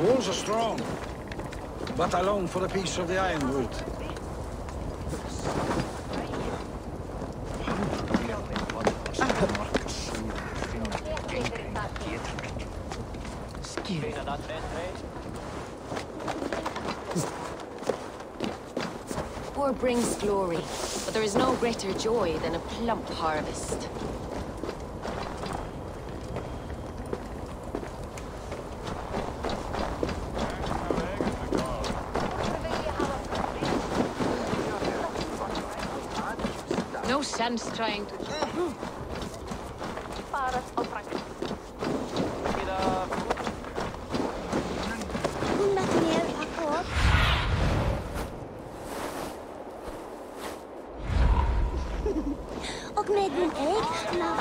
walls are strong, but I long for a piece of the ironwood. War brings glory, but there is no greater joy than a plump harvest. No sense trying to... Och med min egna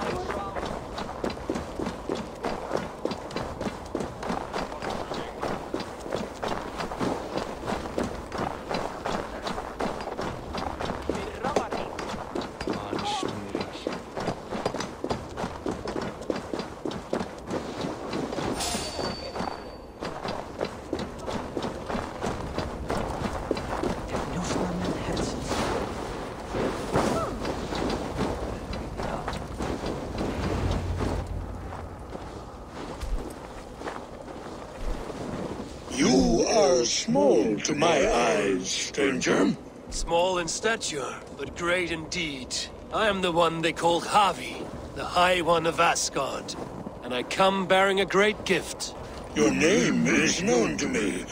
You are small to my eyes, stranger. Small in stature, but great in deed. I am the one they call Havi, the High One of Asgard. And I come bearing a great gift. Your name is known to me.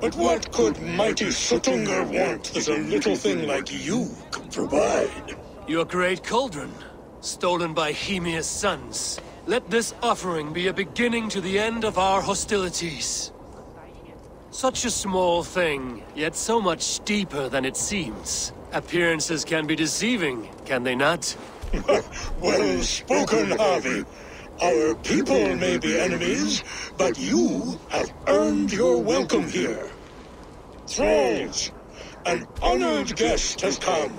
But what could mighty Sutungar want that a little thing like you can provide? Your great cauldron, stolen by Hemia's sons. Let this offering be a beginning to the end of our hostilities. Such a small thing, yet so much deeper than it seems. Appearances can be deceiving, can they not? Well spoken, Harvey. Our people may be enemies, but you have earned your welcome here. Thralls, an honored guest has come.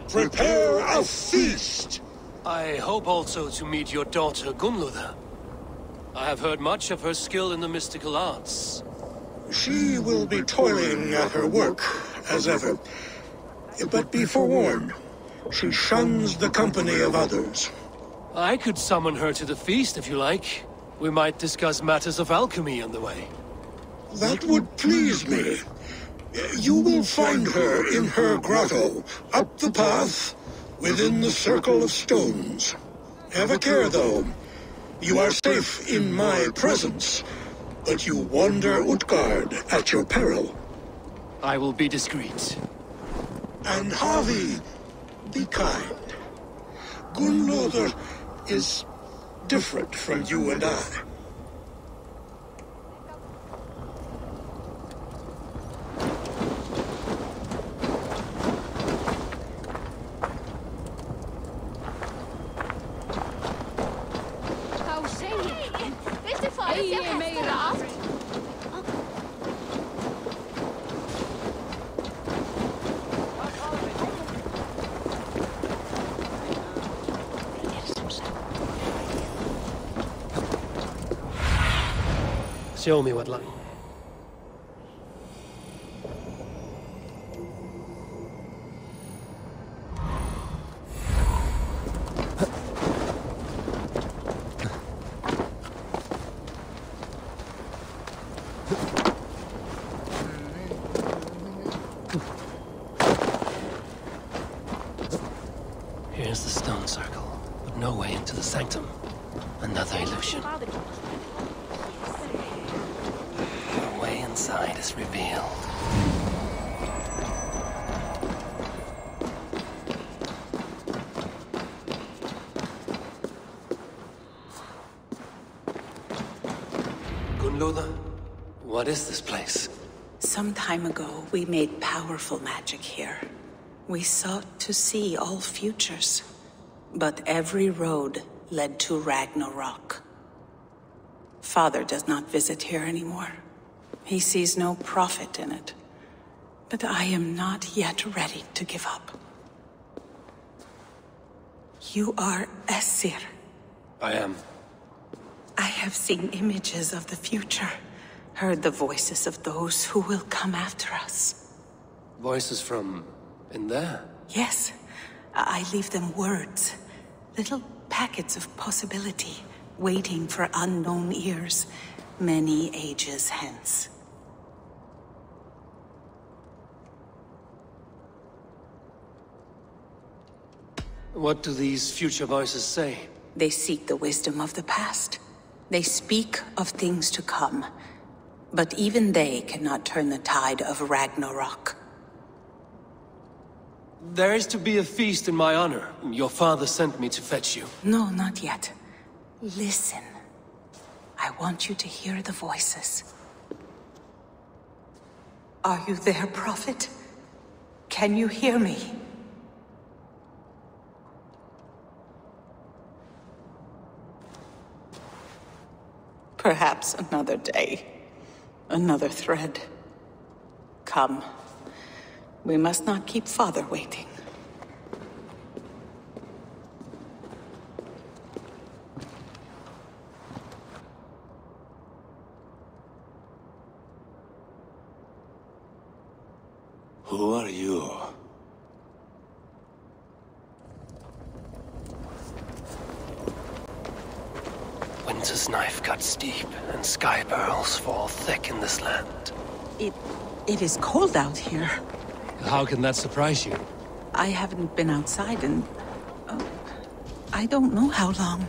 Prepare a feast. I hope also to meet your daughter Gunlutha. I have heard much of her skill in the mystical arts. She will be toiling at her work, as ever. But be forewarned, she shuns the company of others. I could summon her to the feast if you like. We might discuss matters of alchemy on the way. That would please me. You will find her in her grotto, up the path, within the circle of stones. Have a care, though. You are safe in my presence, but you wander Utgard at your peril. I will be discreet. And Harvey, be kind. Gunlother is different from you and I. Show me what luck. Here's the stone circle, but no way into the sanctum. Another illusion. The way inside is revealed. Gunlotha, what is this place? Some time ago, we made powerful magic here. We sought to see all futures, but every road led to Ragnarok. Father does not visit here anymore. He sees no profit in it. But I am not yet ready to give up. You are Esir. I am. I have seen images of the future. heard the voices of those who will come after us. Voices from... in there? Yes. I leave them words. Little packets of possibility, waiting for unknown ears, many ages hence. What do these future voices say? They seek the wisdom of the past. They speak of things to come. But even they cannot turn the tide of Ragnarok. There is to be a feast in my honor. Your father sent me to fetch you. No, not yet. Listen. I want you to hear the voices. Are you there, Prophet? Can you hear me? Perhaps another day. Another thread. Come. We must not keep Father waiting. Who are you? Winter's knife cuts steep, and sky pearls fall thick in this land. It is cold out here. How can that surprise you? I haven't been outside in... I don't know how long.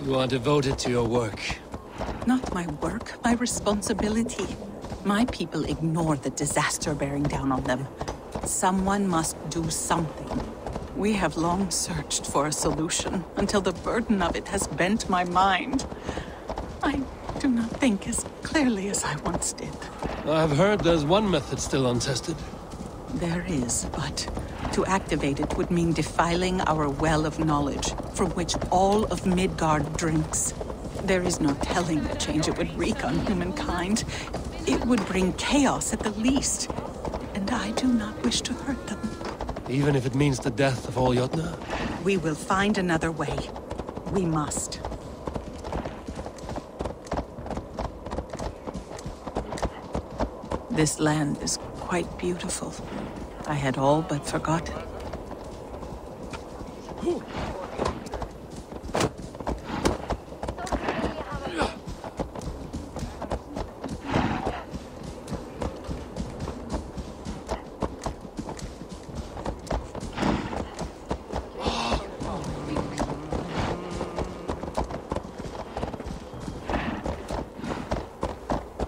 You are devoted to your work. Not my work, my responsibility. My people ignore the disaster bearing down on them. Someone must do something. We have long searched for a solution, until the burden of it has bent my mind. I do not think as clearly as I once did. I've heard there's one method still untested. There is, but to activate it would mean defiling our well of knowledge, from which all of Midgard drinks. There is no telling the change it would wreak on humankind. It would bring chaos at the least, and I do not wish to hurt them. Even if it means the death of all Jotnar? We will find another way. We must. This land is quite beautiful. I had all but forgotten.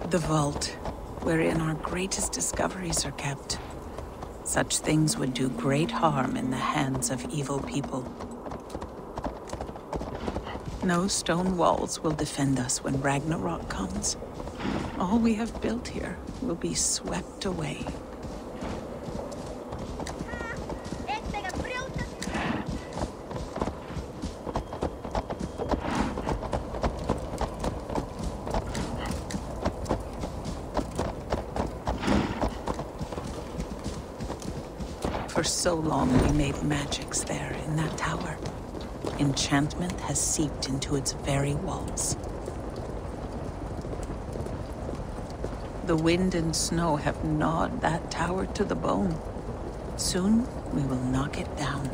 The vault, wherein our greatest discoveries are kept. Such things would do great harm in the hands of evil people. No stone walls will defend us when Ragnarok comes. All we have built here will be swept away. For so long we made magics there in that tower. Enchantment has seeped into its very walls. The wind and snow have gnawed that tower to the bone. Soon we will knock it down.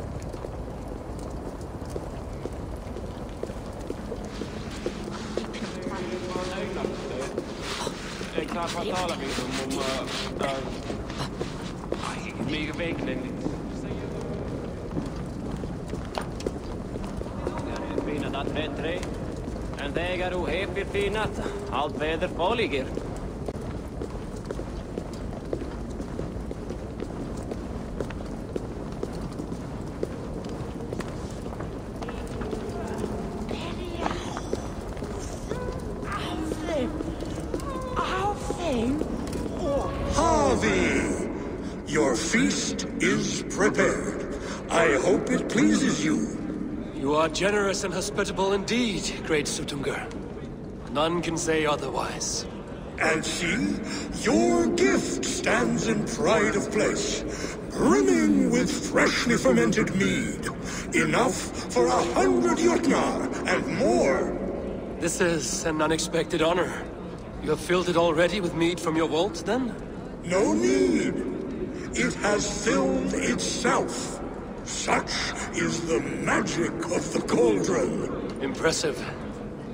En þegar þú hefir fínat, allt veður fólíkir. Harvey! Your feast is prepared. I hope it pleases you. You are generous and hospitable indeed, great Sutungur. None can say otherwise. And see, your gift stands in pride of place, brimming with freshly fermented mead. Enough for 100 Jotnar and more. This is an unexpected honor. You have filled it already with mead from your vault, then? No need. It has filled itself. Such is the magic of the cauldron. Impressive.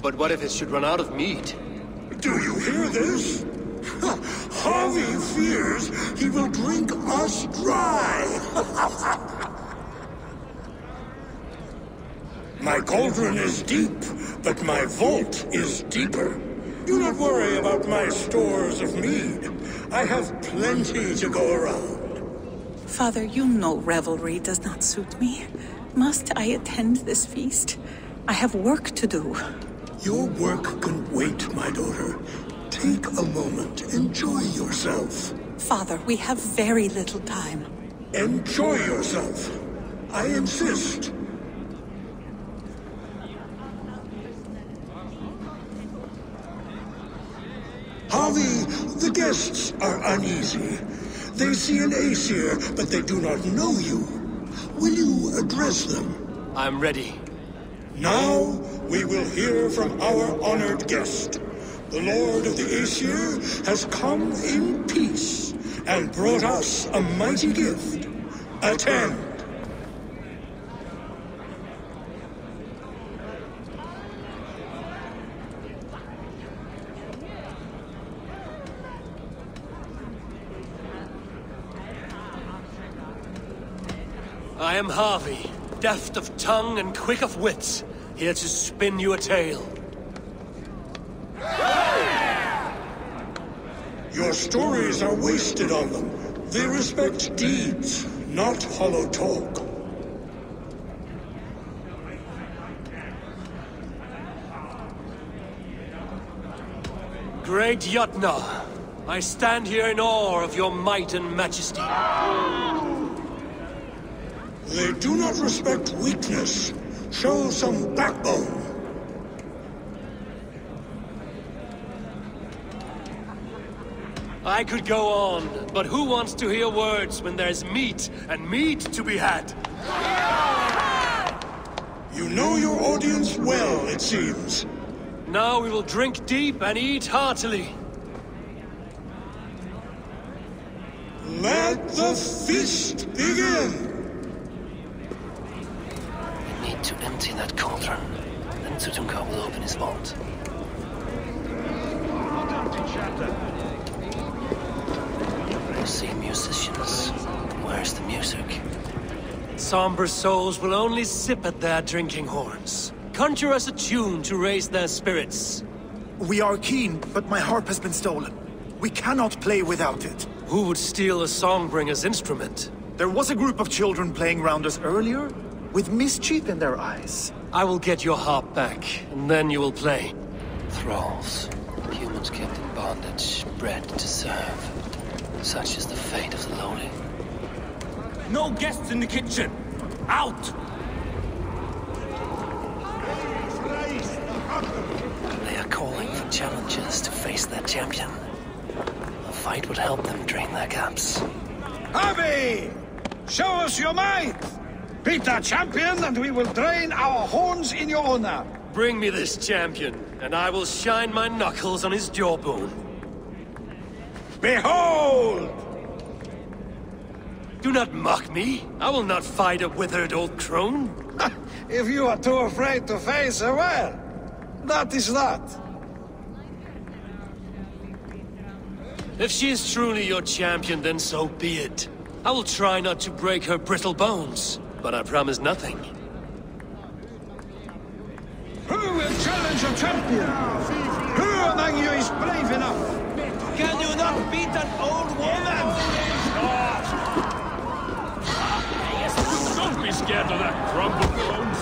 But what if it should run out of mead? Do you hear this? Harvey fears he will drink us dry. My cauldron is deep, but my vault is deeper. Do not worry about my stores of mead. I have plenty to go around. Father, you know revelry does not suit me. Must I attend this feast? I have work to do. Your work can wait, my daughter. Take a moment. Enjoy yourself. Father, we have very little time. Enjoy yourself. I insist. Harvey, the guests are uneasy. They see an Aesir, but they do not know you. Will you address them? I'm ready. Now, we will hear from our honored guest. The Lord of the Aesir has come in peace and brought us a mighty gift. Attend. I am Harvey, deft of tongue and quick of wits, here to spin you a tale. Your stories are wasted on them. They respect deeds, not hollow talk. Great Yutna, I stand here in awe of your might and majesty. They do not respect weakness. Show some backbone. I could go on, but who wants to hear words when there's meat and meat to be had? You know your audience well, it seems. Now we will drink deep and eat heartily. Let the feast begin! We need to empty that cauldron. Then Tutunka will open his vault. You see musicians. Where's the music? Somber souls will only sip at their drinking horns. Conjure us a tune to raise their spirits. We are keen, but my harp has been stolen. We cannot play without it. Who would steal a songbringer's instrument? There was a group of children playing round us earlier, with mischief in their eyes. I will get your harp back, and then you will play. Thralls. Humans kept in bondage, bred to serve. Such is the fate of the lowly. No guests in the kitchen! Out! They are calling for challengers to face their champion. A fight would help them drain their gaps. Harvey! Show us your might! Beat our champion and we will drain our horns in your honor! Bring me this champion, and I will shine my knuckles on his jawbone. Behold! Do not mock me. I will not fight a withered old crone. If you are too afraid to face her, well, that is that. If she is truly your champion, then so be it. I will try not to break her brittle bones, but I promise nothing. Who will challenge your champion? Who among you is brave enough? Can you not beat an old woman? Don't be scared of that crumpled bones.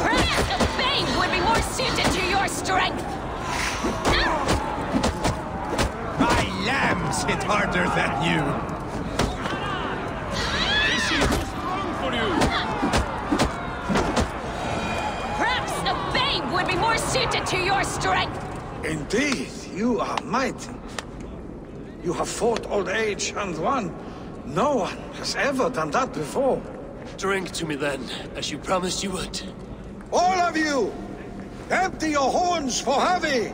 Perhaps a babe would be more suited to your strength. My lambs hit harder than you. Is she too strong for you? Perhaps a babe would be more suited to your strength. Indeed, you are mighty. You have fought old age and won. No one has ever done that before. Drink to me then, as you promised you would. All of you! Empty your horns for Harvey!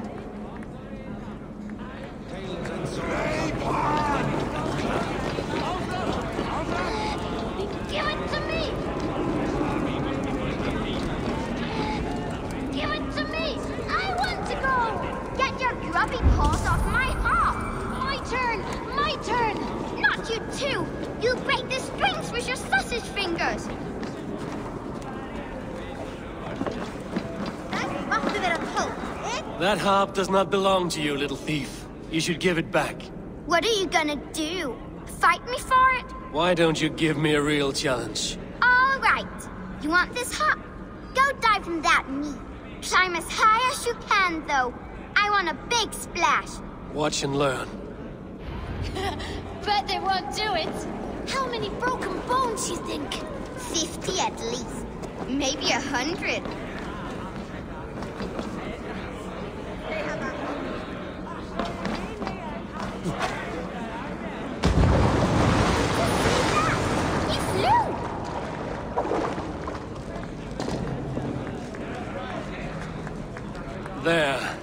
That harp does not belong to you, little thief. You should give it back. What are you gonna do? Fight me for it? Why don't you give me a real challenge? All right. You want this hop? Go dive from that knee. Climb as high as you can, though. I want a big splash. Watch and learn. Bet they won't do it. How many broken bones you think? 50 at least. Maybe 100. There.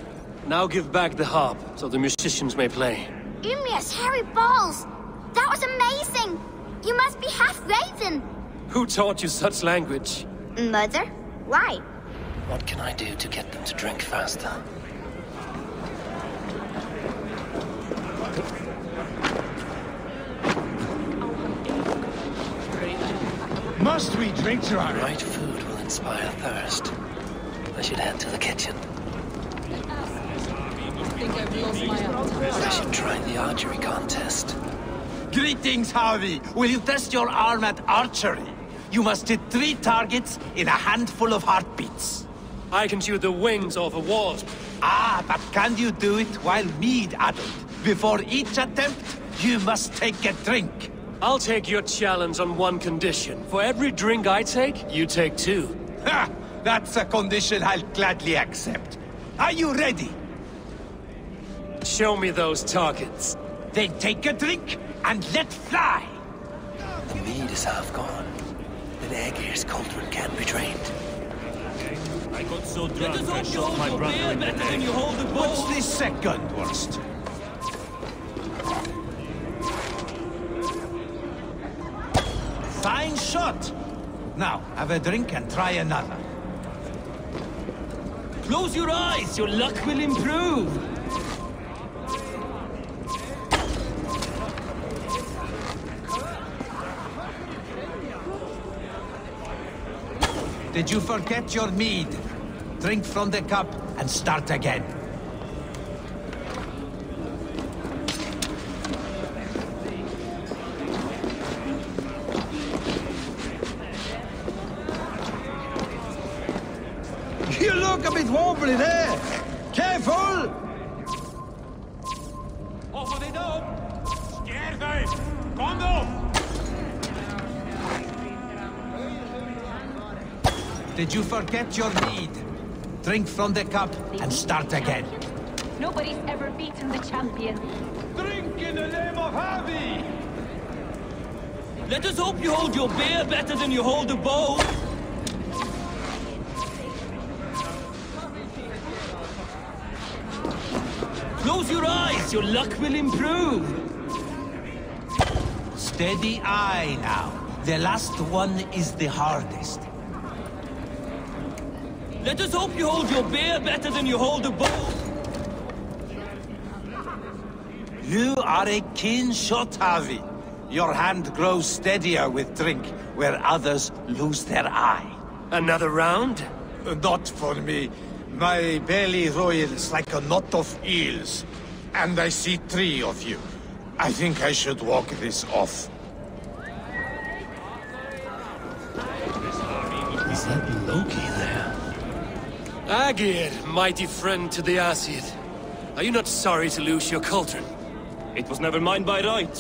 Now give back the harp, so the musicians may play. Ymir's hairy balls! That was amazing! You must be half Raven! Who taught you such language? Mother? Why? What can I do to get them to drink faster? Must we drink to our... Right food will inspire thirst. I should head to the kitchen. I should try the archery contest. Greetings, Harvey. Will you test your arm at archery? You must hit 3 targets in a handful of heartbeats. I can shoot the wings off a wasp. Ah, but can you do it while mead addled? Before each attempt, you must take a drink. I'll take your challenge on one condition. For every drink I take, you take 2. Ha! That's a condition I'll gladly accept. Are you ready? Show me those targets. Then take a drink and let fly. The mead is half gone. Then Aegir's cauldron can be drained. I got so drunk I shot my brother in the leg. What's the second worst? Fine shot. Now, have a drink and try another. Close your eyes, your luck will improve. Did you forget your mead? Drink from the cup and start again. You look a bit wobbly there. Careful! Hoppa dig upp! Scared Kom då! Did you forget your mead? Drink from the cup and start again. Nobody's ever beaten the champion. Drink in the name of Harvey! Let us hope you hold your beer better than you hold a bow. Close your eyes, your luck will improve. Steady eye now. The last one is the hardest. Let us hope you hold your beer better than you hold a bow. You are a keen shot, Harvey. Your hand grows steadier with drink, where others lose their eye. Another round? Not for me. My belly roils like a knot of eels. And I see 3 of you. I think I should walk this off. Is that Loki there? Aegir, mighty friend to the Aesir. Are you not sorry to lose your cauldron? It was never mine by right.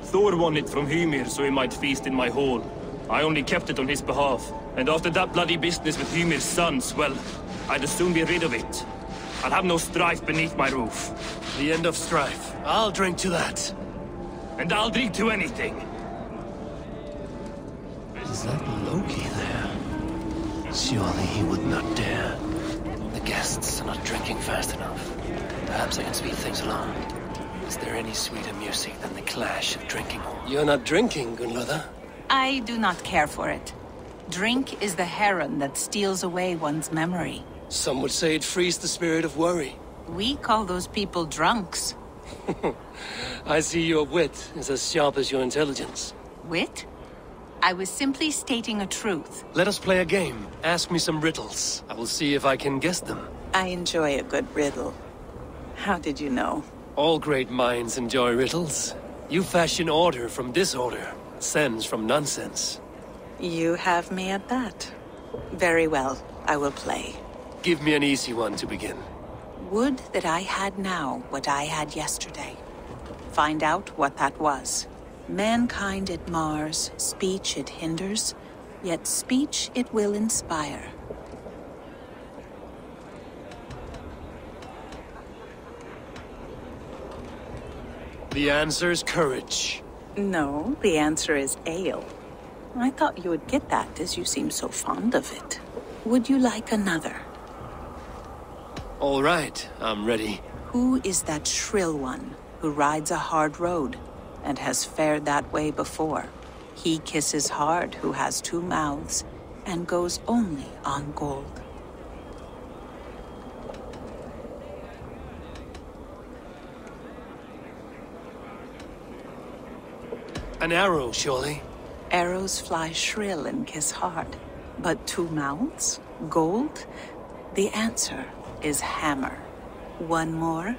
Thor won it from Ymir so he might feast in my hall. I only kept it on his behalf. And after that bloody business with Ymir's sons, well, I'd as soon be rid of it. I'll have no strife beneath my roof. The end of strife. I'll drink to that. And I'll drink to anything. Is that Loki there? Surely he would not dare. The guests are not drinking fast enough. Perhaps I can speed things along. Is there any sweeter music than the clash of drinking halls? You're not drinking, Gunlother. I do not care for it. Drink is the heron that steals away one's memory. Some would say it frees the spirit of worry. We call those people drunks. I see your wit is as sharp as your intelligence. Wit? I was simply stating a truth. Let us play a game. Ask me some riddles. I will see if I can guess them. I enjoy a good riddle. How did you know? All great minds enjoy riddles. You fashion order from disorder, sense from nonsense. You have me at that. Very well, I will play. Give me an easy one to begin. Would that I had now what I had yesterday. Find out what that was. Mankind it mars, speech it hinders, yet speech it will inspire. The answer's courage. No, the answer is ale. I thought you would get that, as you seem so fond of it. Would you like another? All right, I'm ready. Who is that shrill one who rides a hard road and has fared that way before? He kisses hard who has two mouths and goes only on gold. An arrow, surely? Arrows fly shrill and kiss hard. But two mouths? Gold? The answer is hammer. One more?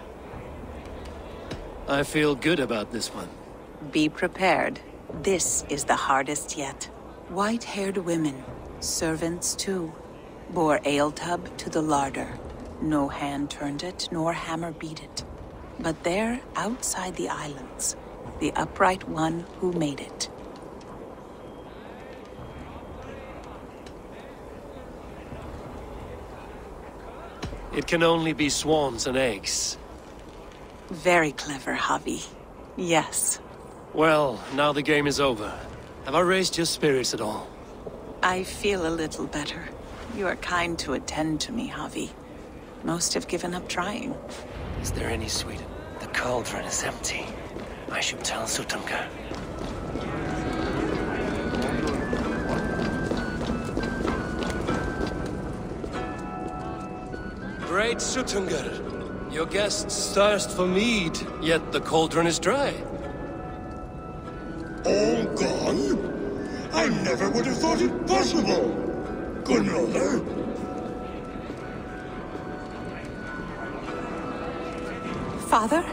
I feel good about this one. Be prepared. This is the hardest yet. White-haired women, servants too, bore ale tub to the larder. No hand turned it, nor hammer beat it. But there, outside the islands, the upright one who made it. It can only be swans and eggs. Very clever, Javi. Yes. Well, now the game is over. Have I raised your spirits at all? I feel a little better. You are kind to attend to me, Javi. Most have given up trying. Is there any sweet? The cauldron is empty. I should tell Sutunga. Great Sutungar, your guests thirst for mead, yet the cauldron is dry. All gone? I never would have thought it possible. Gunrother? Father?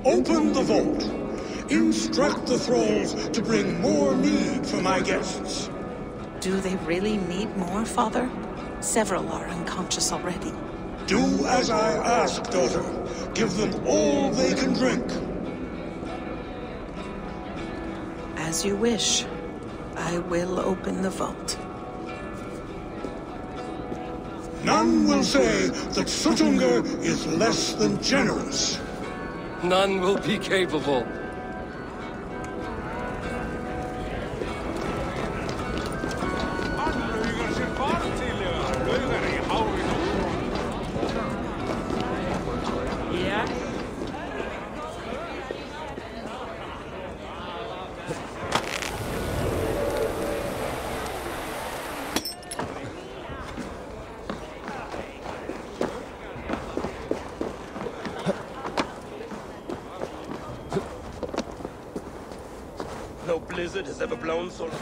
Open the vault. Instruct the thralls to bring more mead for my guests. Do they really need more, Father? Several are unconscious already. Do as I ask, daughter. Give them all they can drink. As you wish. I will open the vault. None will say that Sutunga is less than generous. None will be capable. No blizzard has ever blown so long.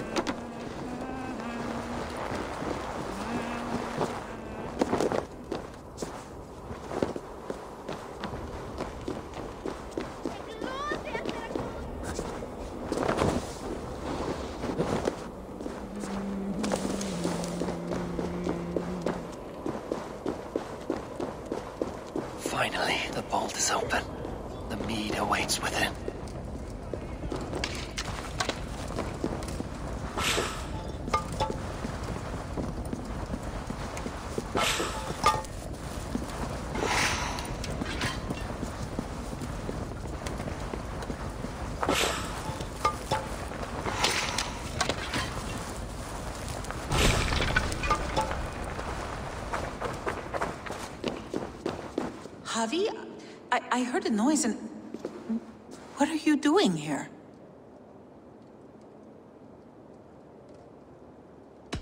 Finally, the vault is open. The mead awaits within. Javi, I heard a noise and... What are you doing here?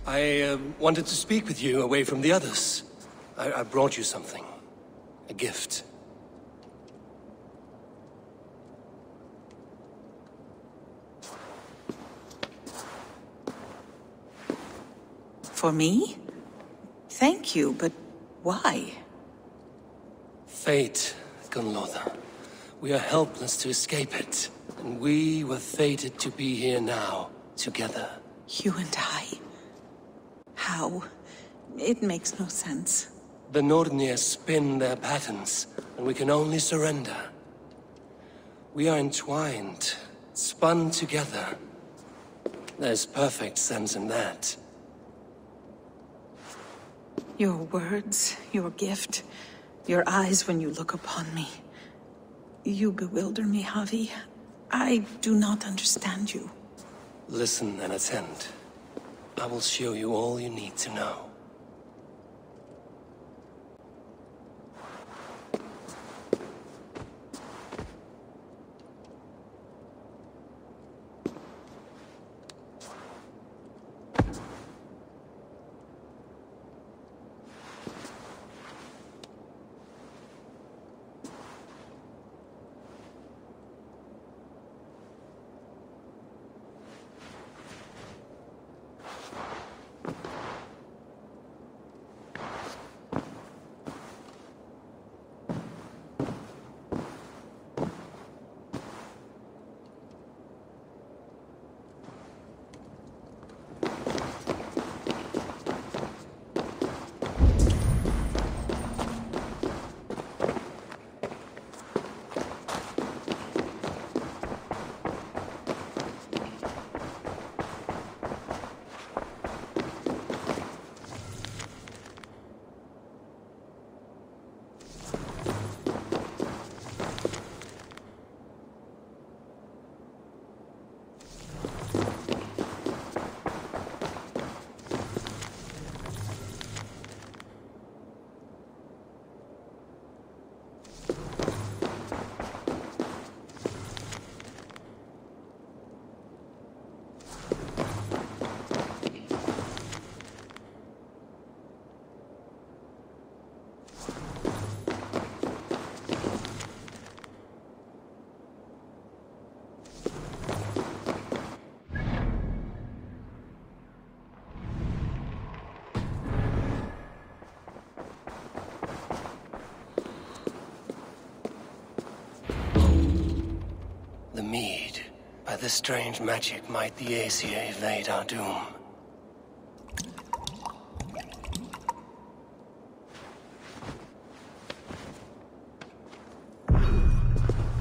I wanted to speak with you away from the others. I brought you something. A gift. For me? Thank you, but why? Fate, Gunlotha. We are helpless to escape it. And we were fated to be here now, together. You and I? How? It makes no sense. The Nordnir spin their patterns, and we can only surrender. We are entwined, spun together. There's perfect sense in that. Your words, your gift, your eyes when you look upon me. You bewilder me, Javi. I do not understand you. Listen and attend. I will show you all you need to know. The mead. By this strange magic might the Aesir evade our doom.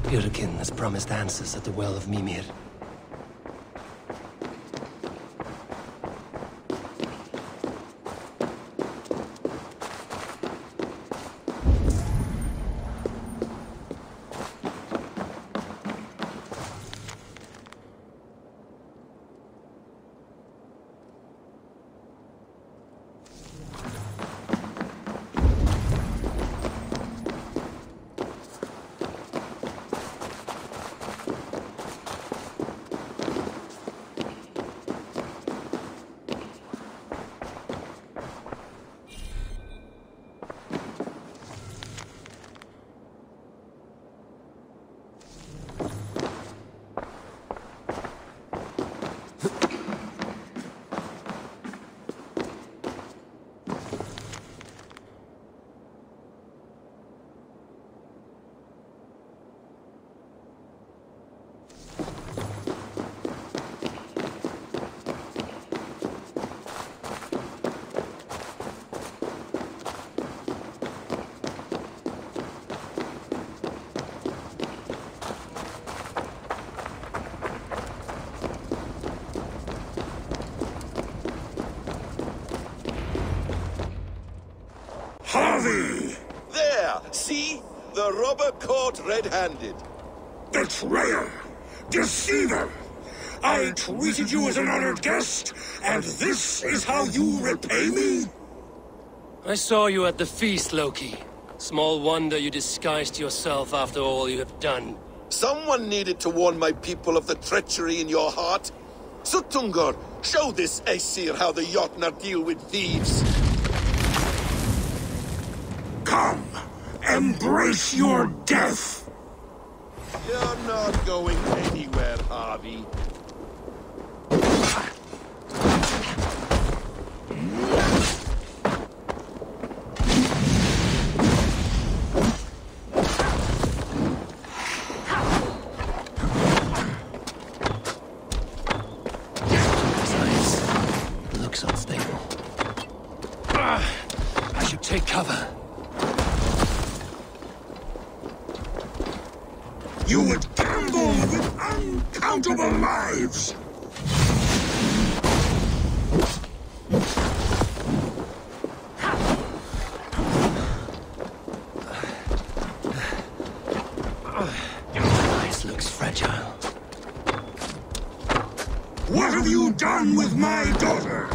Björkin has promised answers at the Well of Mimir. There! See? The robber caught red-handed. Betrayer! Deceiver! I treated you as an honored guest, and this is how you repay me? I saw you at the feast, Loki. Small wonder you disguised yourself after all you have done. Someone needed to warn my people of the treachery in your heart. Suttungr, show this Aesir how the Jotnar deal with thieves. Come, embrace your death! You're not going anywhere, Harvey. looks unstable. I should take cover. You would gamble with uncountable lives! This looks fragile. What have you done with my daughter?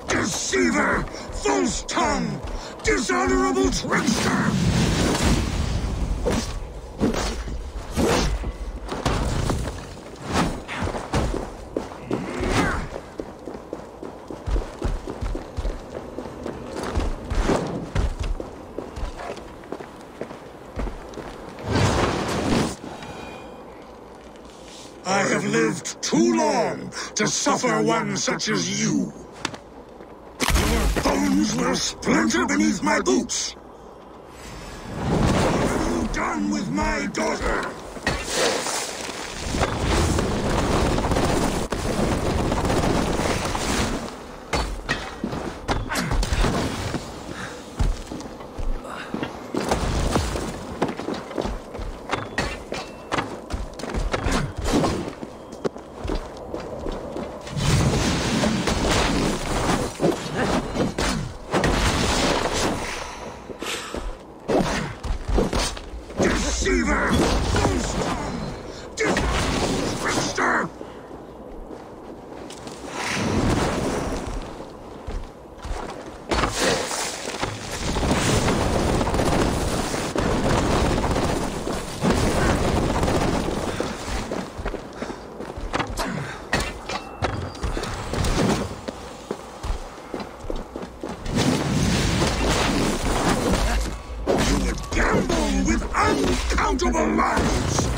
Deceiver! False tongue! Dishonorable trickster! I have lived too long to suffer one such as you. Your bones will splinter beneath my boots. What have you done with my daughter? Deceiver! False tongue! Dishonorable trickster! You would gamble with uncountable lives!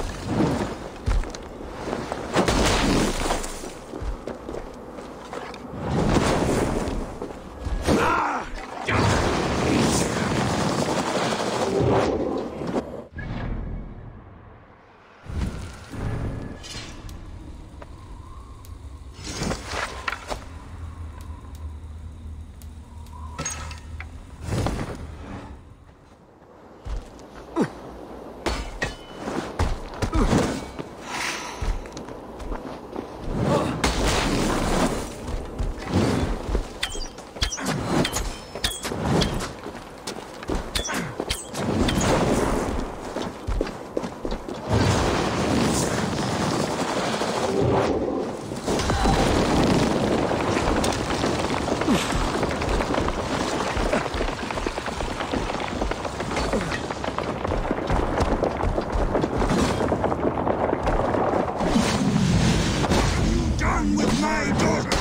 Done with my daughter!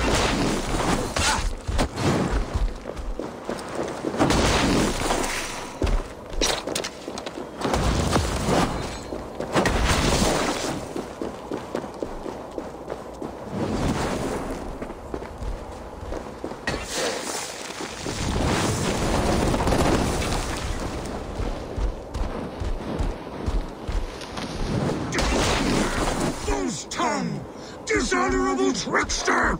False tongue! Dishonorable trickster!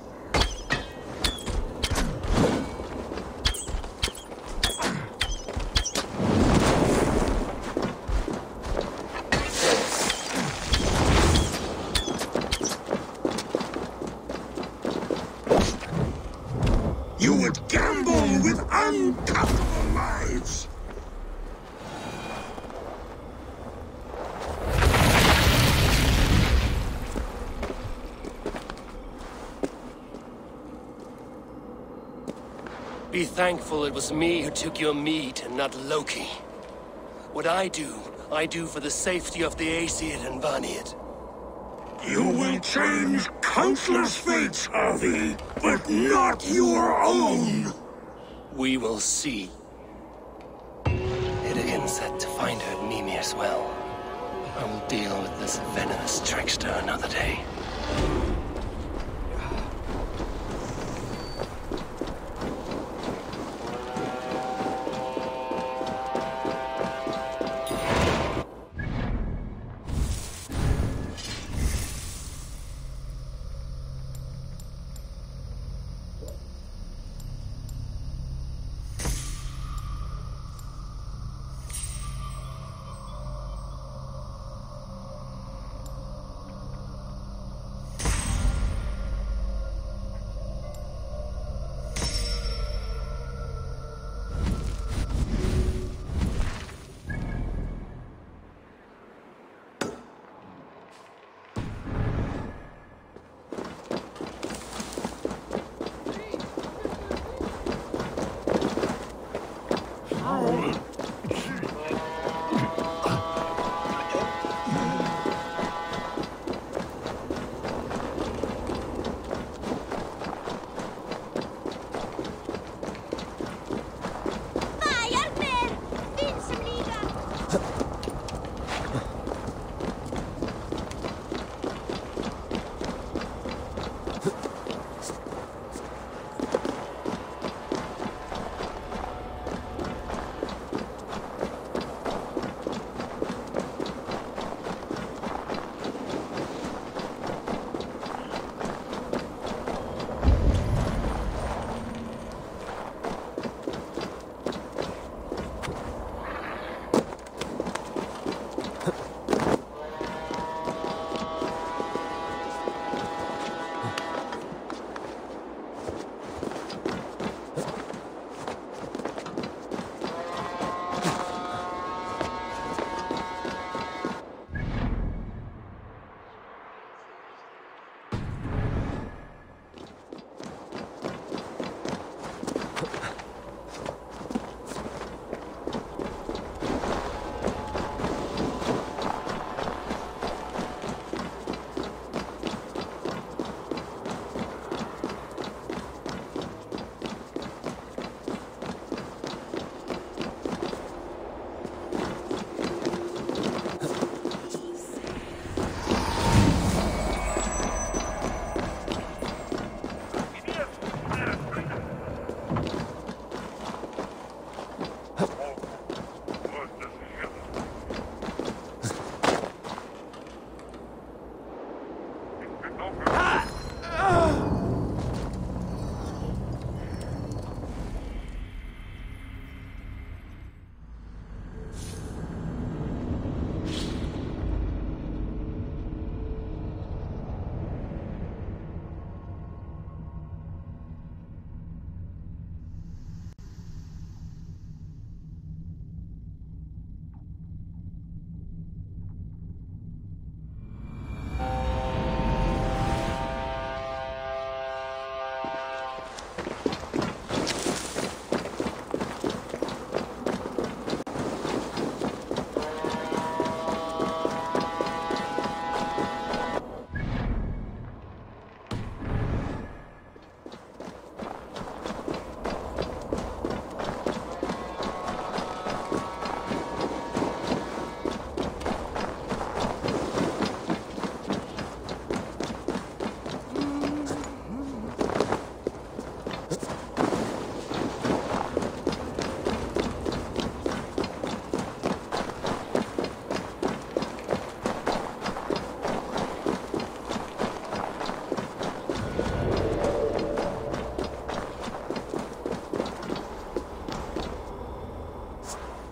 You would gamble with uncountable lives! Be thankful it was me who took your meat and not Loki. What I do for the safety of the Aesir and Vanir. You will change countless fates, Harvey, but not your own! We will see. Idegin said to find her at Mimir's well. I will deal with this venomous trickster another day.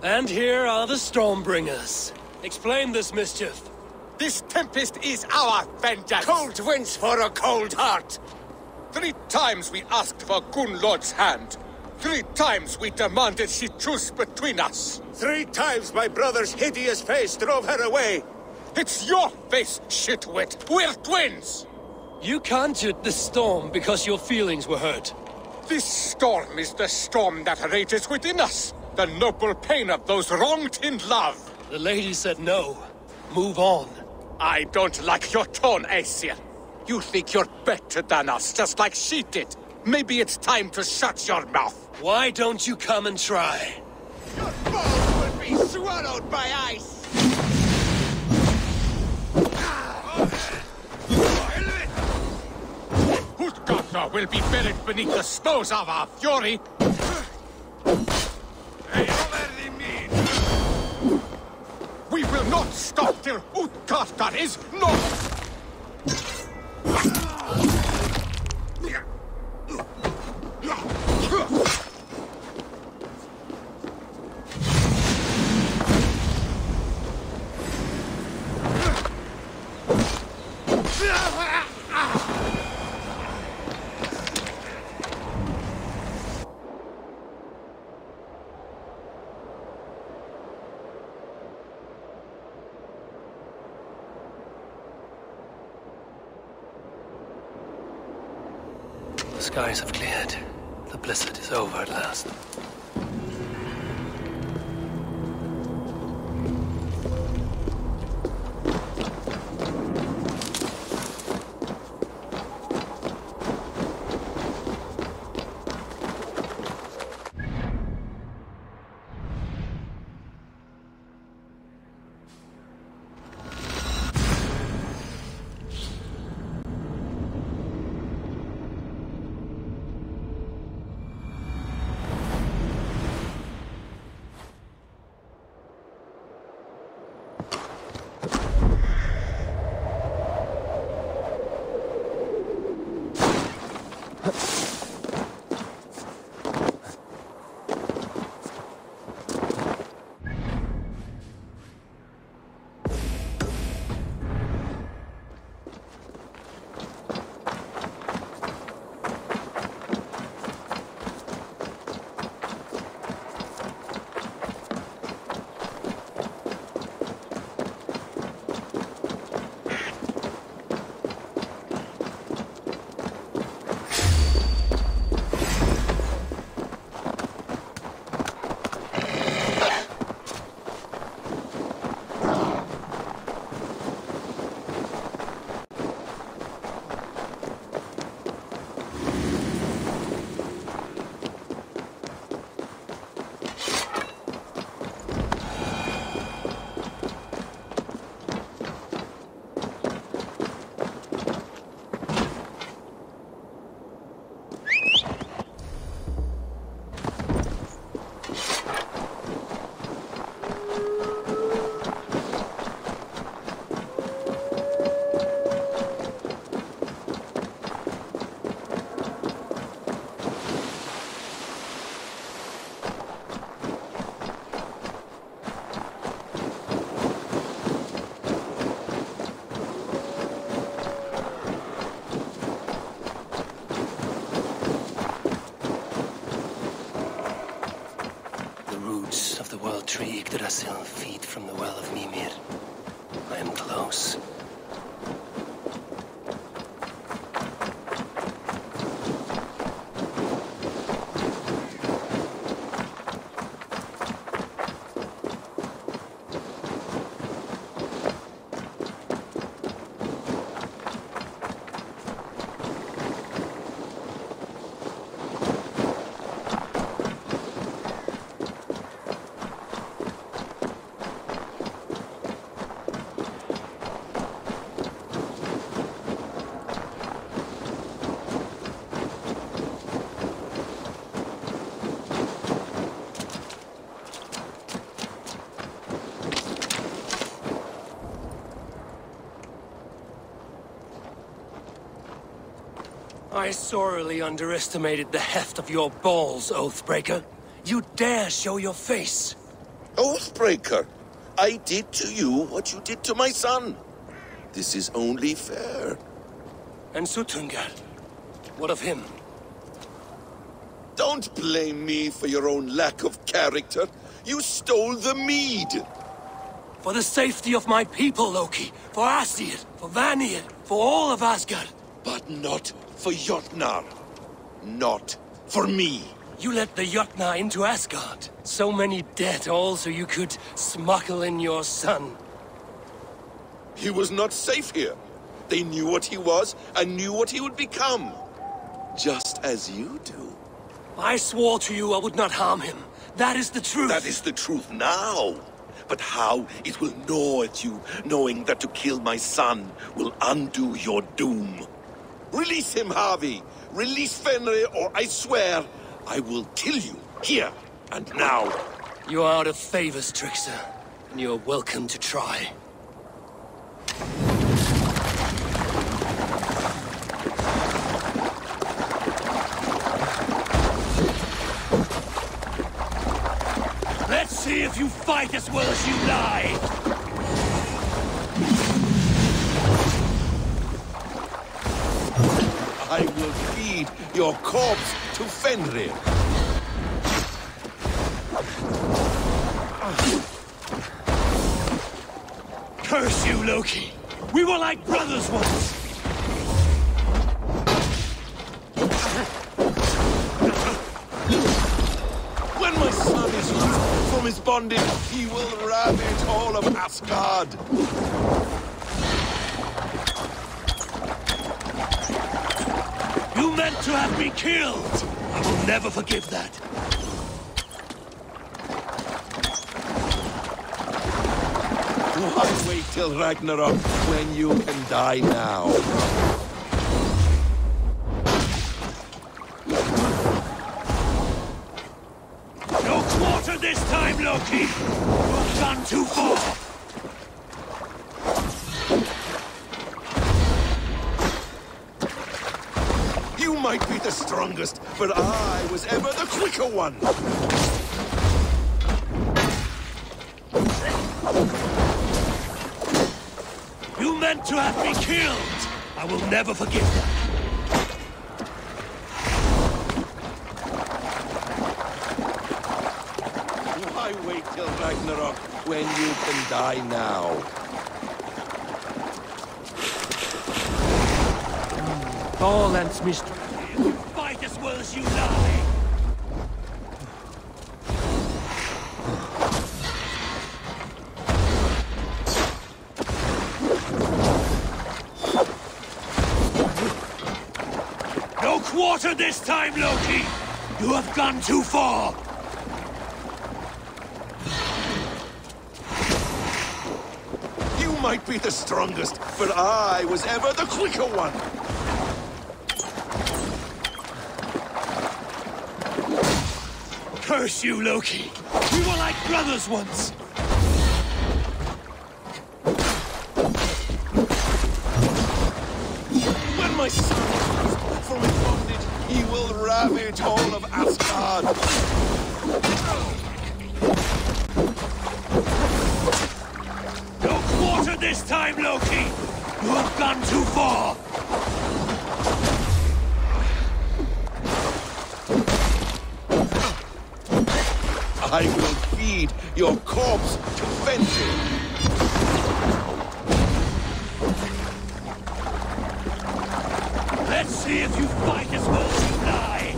And here are the Stormbringers. Explain this mischief. This tempest is our vengeance! Cold winds for a cold heart! 3 times we asked for Gunlod's hand. 3 times we demanded she choose between us. 3 times my brother's hideous face drove her away. It's your face, shitwit! We're twins! You conjured the storm because your feelings were hurt. This storm is the storm that rages within us. The noble pain of those wronged in love. The lady said no. Move on. I don't like your tone, Aesir. You think you're better than us, just like she did. Maybe it's time to shut your mouth. Why don't you come and try? Your bones will be swallowed by ice! will be buried beneath the snows of our fury. We will not stop till Utgartar is not. The skies have cleared. The blizzard is over at last. Yggdrasil feed from the well of Mimir. I am close. I sorely underestimated the heft of your balls, Oathbreaker. You dare show your face! Oathbreaker, I did to you what you did to my son. This is only fair. And Sutungar, what of him? Don't blame me for your own lack of character. You stole the mead. For the safety of my people, Loki. For Aesir, for Vanir, for all of Asgard. But not for Jotnar. Not for me. You let the Jotnar into Asgard. So many dead, all so you could smuggle in your son. He was not safe here. They knew what he was and knew what he would become. Just as you do. I swore to you I would not harm him. That is the truth. That is the truth now. But how it will gnaw at you, knowing that to kill my son will undo your doom. Release him, Harvey! Release Fenrir, or I swear, I will kill you, here and now! You are out of favors, trickster, and you are welcome to try. Let's see if you fight as well as you lie! I will feed your corpse to Fenrir. Curse you, Loki! We were like brothers once! When my son is loosed from his bondage, he will ravage all of Asgard. You meant to have me killed! I will never forgive that. Why wait till Ragnarok when you can die now? No quarter this time, Loki! You've gone too far! You might be the strongest, but I was ever the quicker one! You meant to have me killed! I will never forgive that. Why wait till Ragnarok when you can die now? Thorland's mystery. You fight as well as you lie! No quarter this time, Loki! You have gone too far! You might be the strongest, but I was ever the quicker one! Curse you, Loki! We were like brothers once! When my son is from his bondage, he will ravage all of Asgard! No quarter this time, Loki! You have gone too far! I will feed your corpse to Fenrir! Let's see if you fight as well as you lie!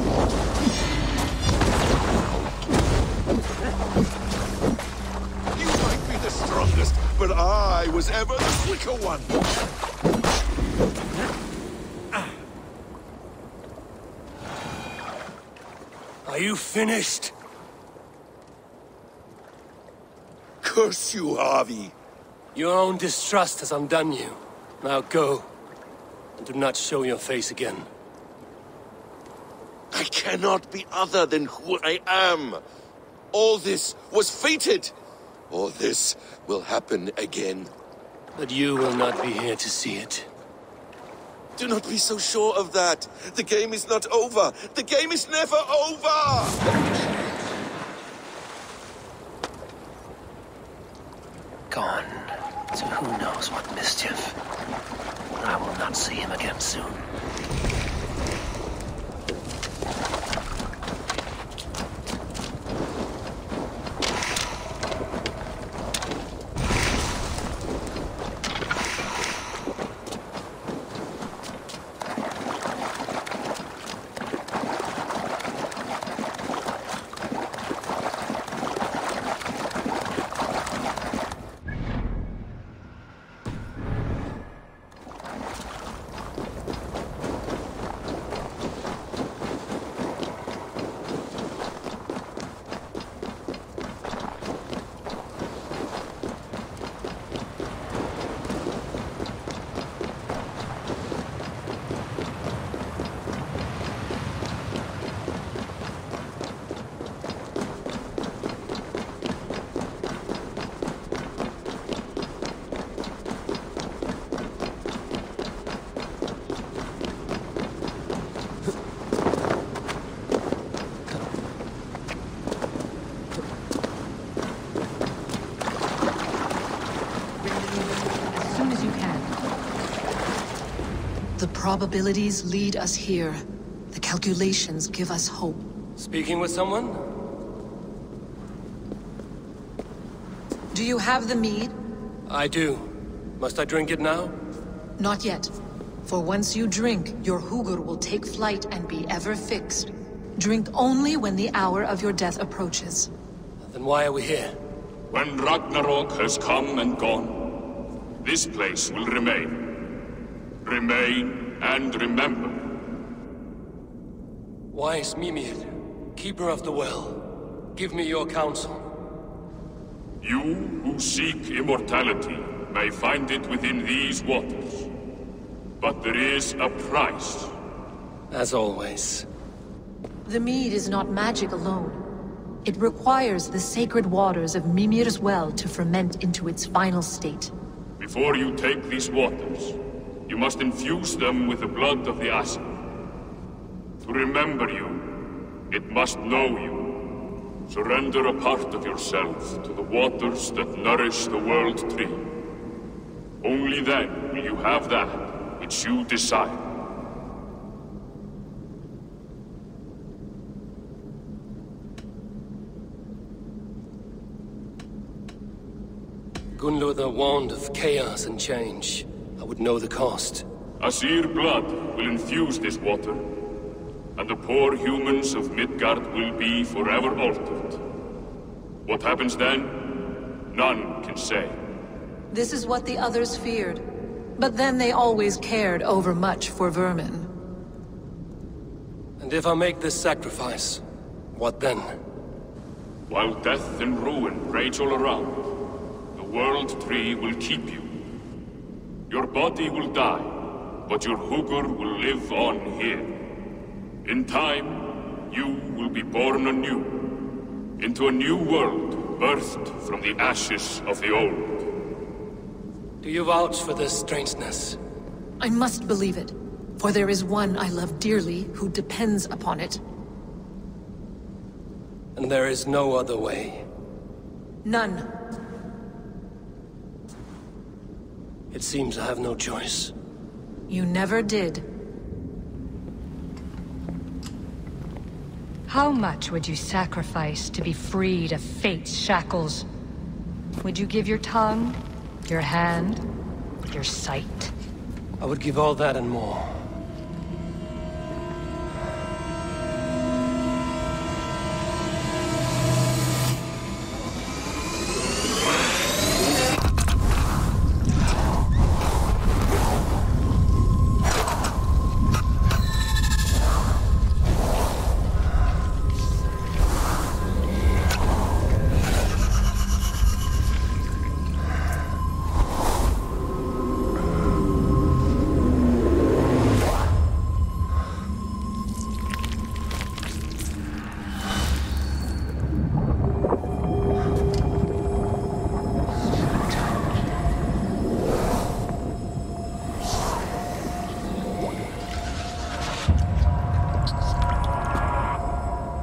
You might be the strongest, but I was ever the quicker one! Are you finished? Curse you, Harvey! Your own distrust has undone you. Now go, and do not show your face again. I cannot be other than who I am! All this was fated! All this will happen again. But you will not be here to see it. Do not be so sure of that! The game is not over! The game is never over! Gone to who knows what mischief. I will not see him again soon. The probabilities lead us here. The calculations give us hope. Speaking with someone? Do you have the mead? I do. Must I drink it now? Not yet. For once you drink, your Hugur will take flight and be ever fixed. Drink only when the hour of your death approaches. Then why are we here? When Ragnarok has come and gone, this place will remain. Remain and remember. Wise Mimir, keeper of the well, give me your counsel. You who seek immortality may find it within these waters. But there is a price. As always. The mead is not magic alone. It requires the sacred waters of Mimir's well to ferment into its final state. Before you take these waters, you must infuse them with the blood of the Asir. To remember you, it must know you. Surrender a part of yourself to the waters that nourish the World Tree. Only then will you have that which you desire. Gunlother warned of chaos and change. I would know the cost. Asir blood will infuse this water, and the poor humans of Midgard will be forever altered. What happens then? None can say. This is what the others feared. But then they always cared overmuch for vermin. And if I make this sacrifice, what then? While death and ruin rage all around, the World Tree will keep you. Your body will die, but your Hugur will live on here. In time, you will be born anew, into a new world birthed from the ashes of the old. Do you vouch for this strangeness? I must believe it, for there is one I love dearly who depends upon it. And there is no other way? None. It seems I have no choice. You never did. How much would you sacrifice to be freed of fate's shackles? Would you give your tongue, your hand, your sight? I would give all that and more.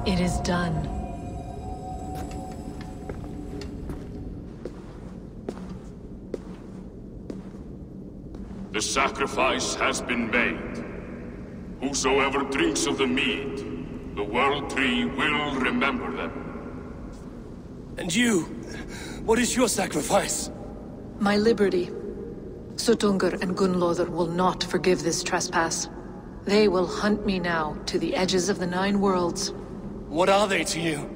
It is done. The sacrifice has been made. Whosoever drinks of the mead, the World Tree will remember them. And you? What is your sacrifice? My liberty. Suttungr and Gunlother will not forgive this trespass. They will hunt me now to the edges of the 9 worlds. What are they to you?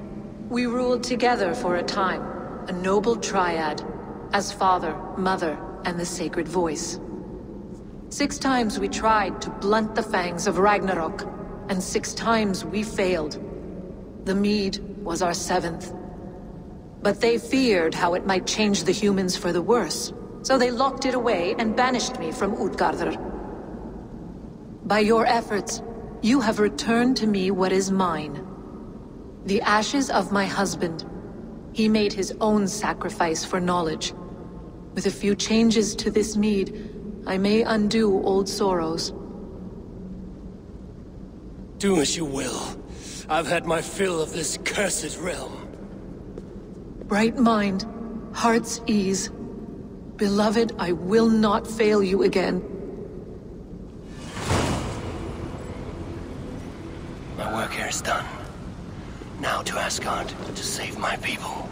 We ruled together for a time, a noble triad, as father, mother, and the sacred voice. 6 times we tried to blunt the fangs of Ragnarok, and 6 times we failed. The mead was our 7th. But they feared how it might change the humans for the worse, so they locked it away and banished me from Utgardr. By your efforts, you have returned to me what is mine. The ashes of my husband. He made his own sacrifice for knowledge. With a few changes to this mead, I may undo old sorrows. Do as you will. I've had my fill of this cursed realm. Bright mind, heart's ease. Beloved, I will not fail you again. work here is done. Now to Asgard to save my people.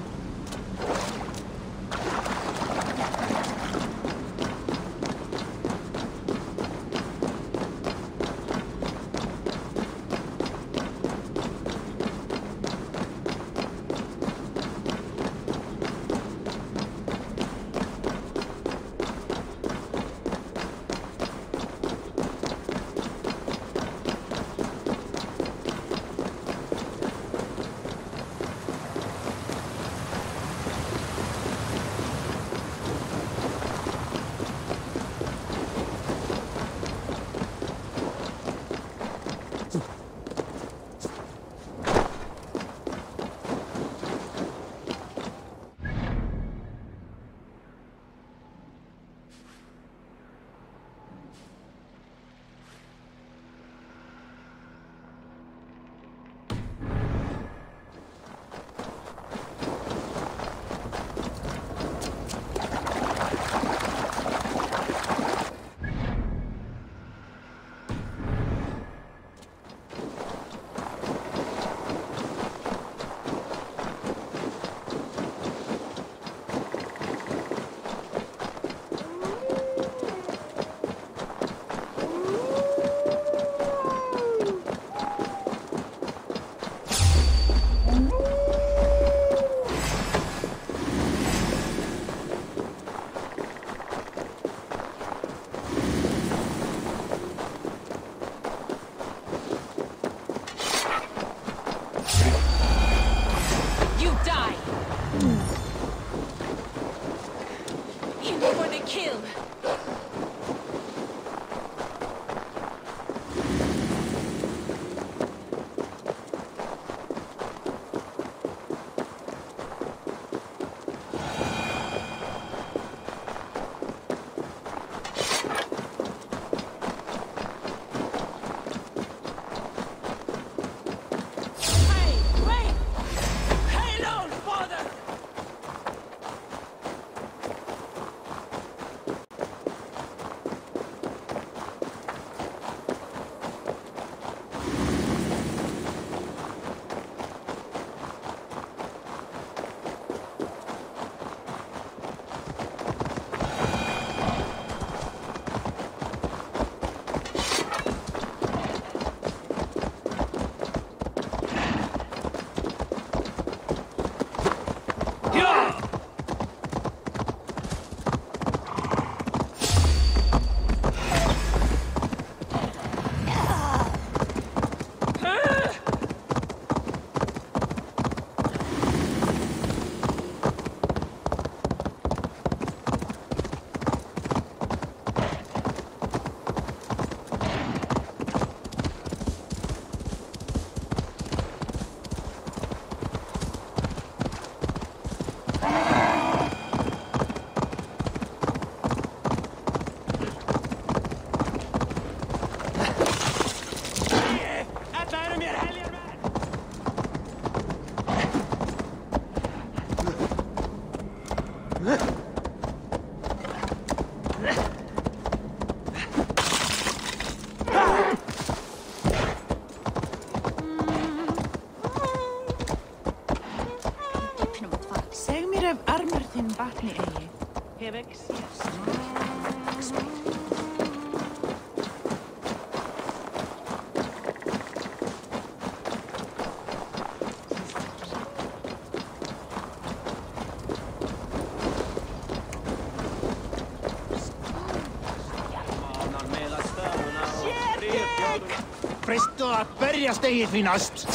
Presto að berjast eigið því næst!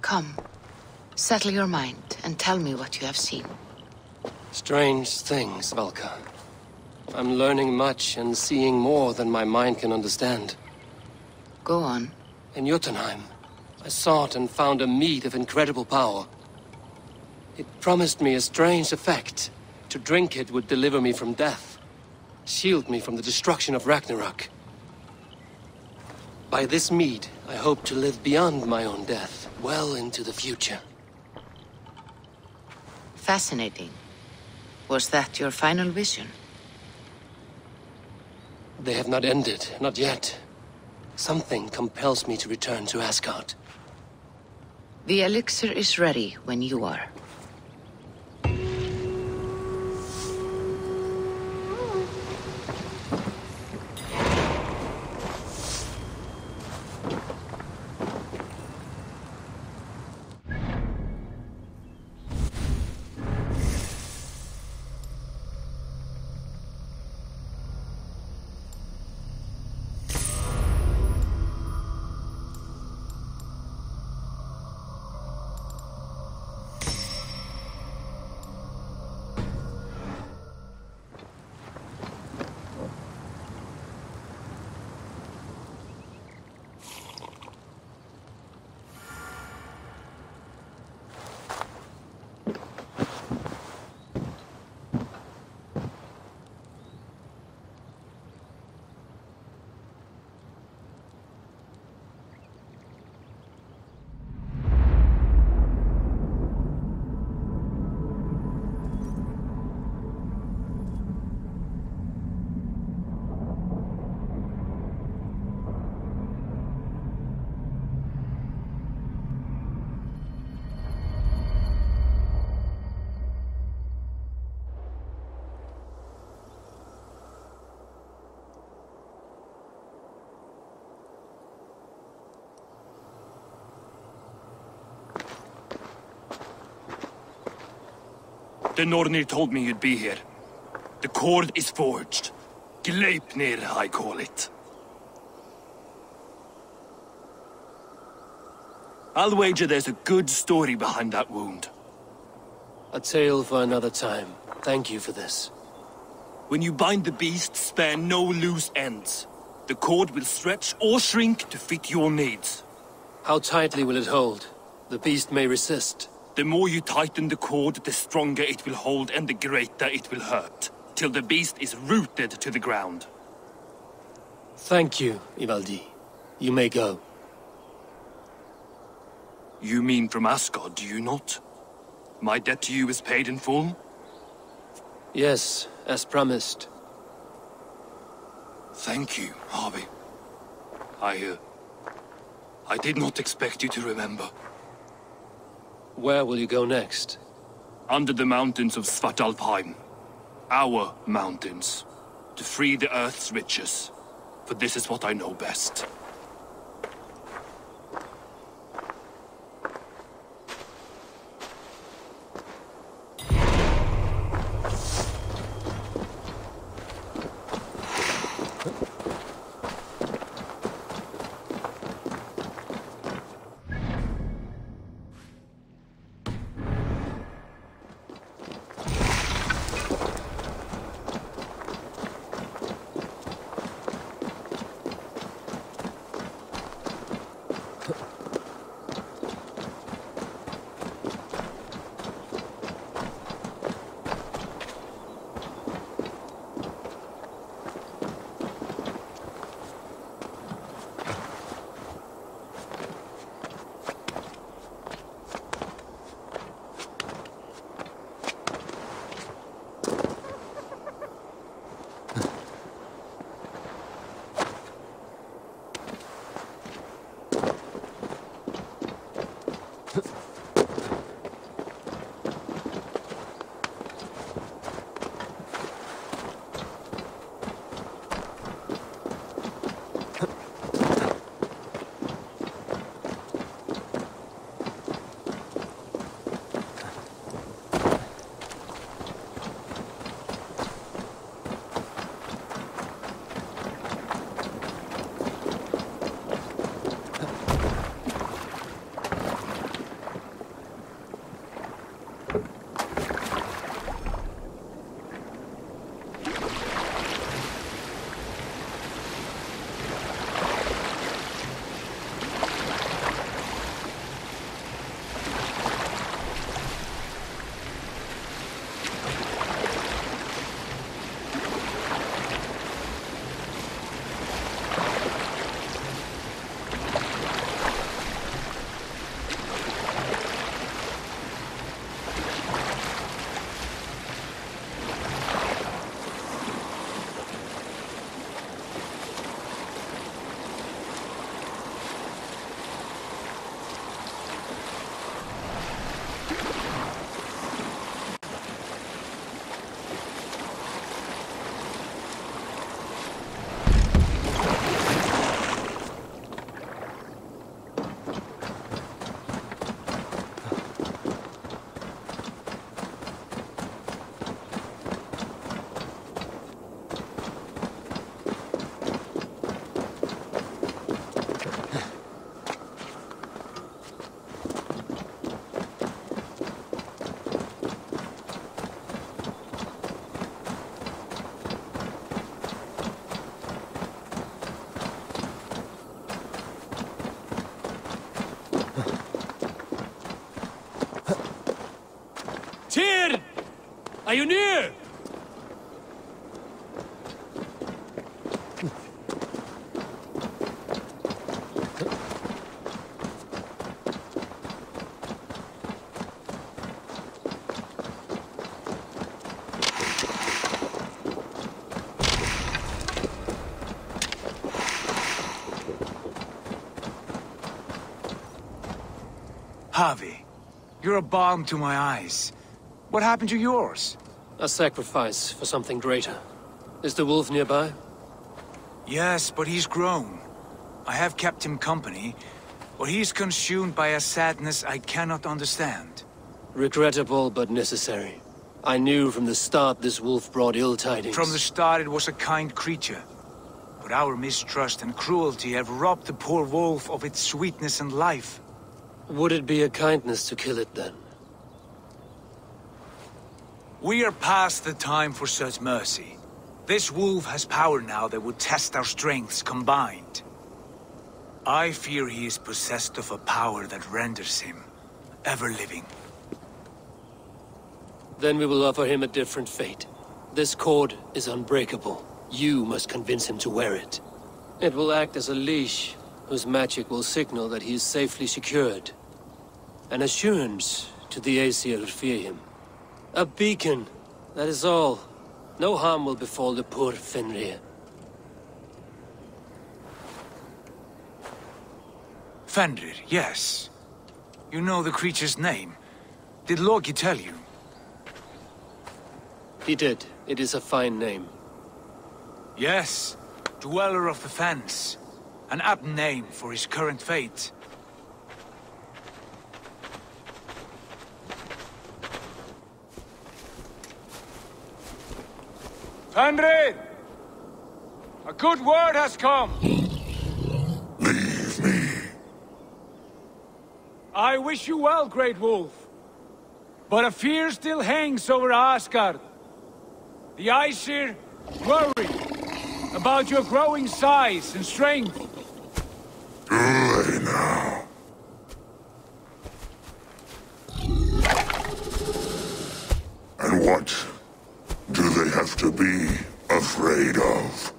Come. Settle your mind and tell me what you have seen. Strange things, Valka. I'm learning much and seeing more than my mind can understand. Go on. In Jotunheim, I sought and found a mead of incredible power. It promised me a strange effect. To drink it would deliver me from death, shield me from the destruction of Ragnarok. By this mead, I hope to live beyond my own death, well into the future. Fascinating. Was that your final vision? They have not ended, not yet. Something compels me to return to Asgard. The elixir is ready when you are. The Nornir told me you'd be here. The cord is forged. Gleipnir, I call it. I'll wager there's a good story behind that wound. A tale for another time. Thank you for this. When you bind the beast, spare no loose ends. The cord will stretch or shrink to fit your needs. How tightly will it hold? The beast may resist. The more you tighten the cord, the stronger it will hold and the greater it will hurt, till the beast is rooted to the ground. Thank you, Ivaldi. You may go. You mean from Asgard, do you not? My debt to you is paid in full? Yes, as promised. Thank you, Harvey. I did not expect you to remember. Where will you go next? Under the mountains of Svartalfheim. Our mountains. To free the Earth's riches. For this is what I know best. Are you near? Harvey, you're a balm to my eyes. What happened to yours? A sacrifice for something greater. Is the wolf nearby? Yes, but he's grown. I have kept him company, but he's consumed by a sadness I cannot understand. Regrettable, but necessary. I knew from the start this wolf brought ill tidings. From the start it was a kind creature. But our mistrust and cruelty have robbed the poor wolf of its sweetness and life. Would it be a kindness to kill it, then? We are past the time for such mercy. This wolf has power now that would test our strengths combined. I fear he is possessed of a power that renders him ever-living. Then we will offer him a different fate. This cord is unbreakable. You must convince him to wear it. It will act as a leash, whose magic will signal that he is safely secured. An assurance to the Aesir who fear him. A beacon, that is all. No harm will befall the poor Fenrir. Fenrir, yes. You know the creature's name. Did Loki tell you? He did. It is a fine name. Yes. Dweller of the Fens. An apt name for his current fate. Fenrir! A good word has come! Leave me. I wish you well, Great Wolf. But a fear still hangs over Asgard. The Aesir worry about your growing size and strength. Do they now? And what do they have to be afraid of?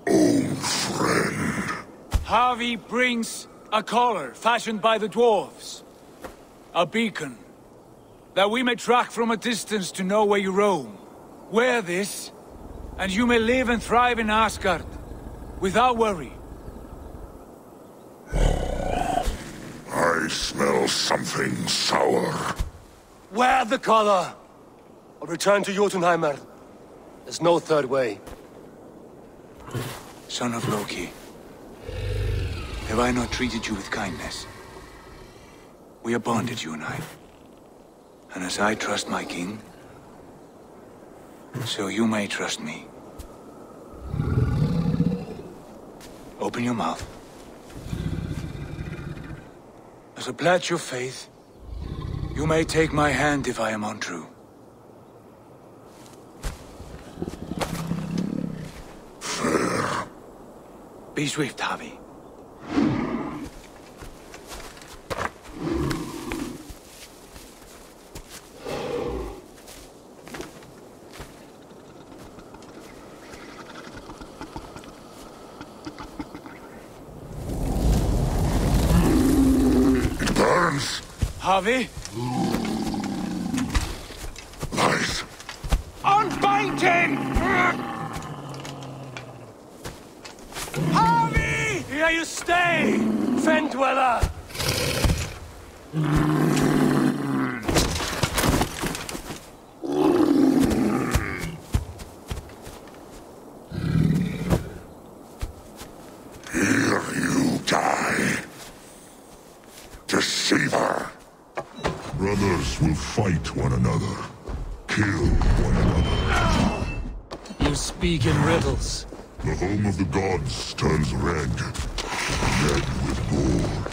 Old friend. Harvey brings a collar fashioned by the dwarves. A beacon. That we may track from a distance to know where you roam. Wear this, and you may live and thrive in Asgard, without worry. I smell something sour. Wear the collar! Or return to Jotunheimer. There's no third way. Son of Loki, have I not treated you with kindness? We are bonded, you and I. And as I trust my king, so you may trust me. Open your mouth. As a pledge of faith, you may take my hand if I am untrue. Fair. Be swift, Harvey. Harvey? Lies. Unbind him! Harvey! Here you stay, Fen Dweller! Here you die. Deceiver. Brothers will fight one another. Kill one another. You speak in riddles. The home of the gods turns red. Red with gore.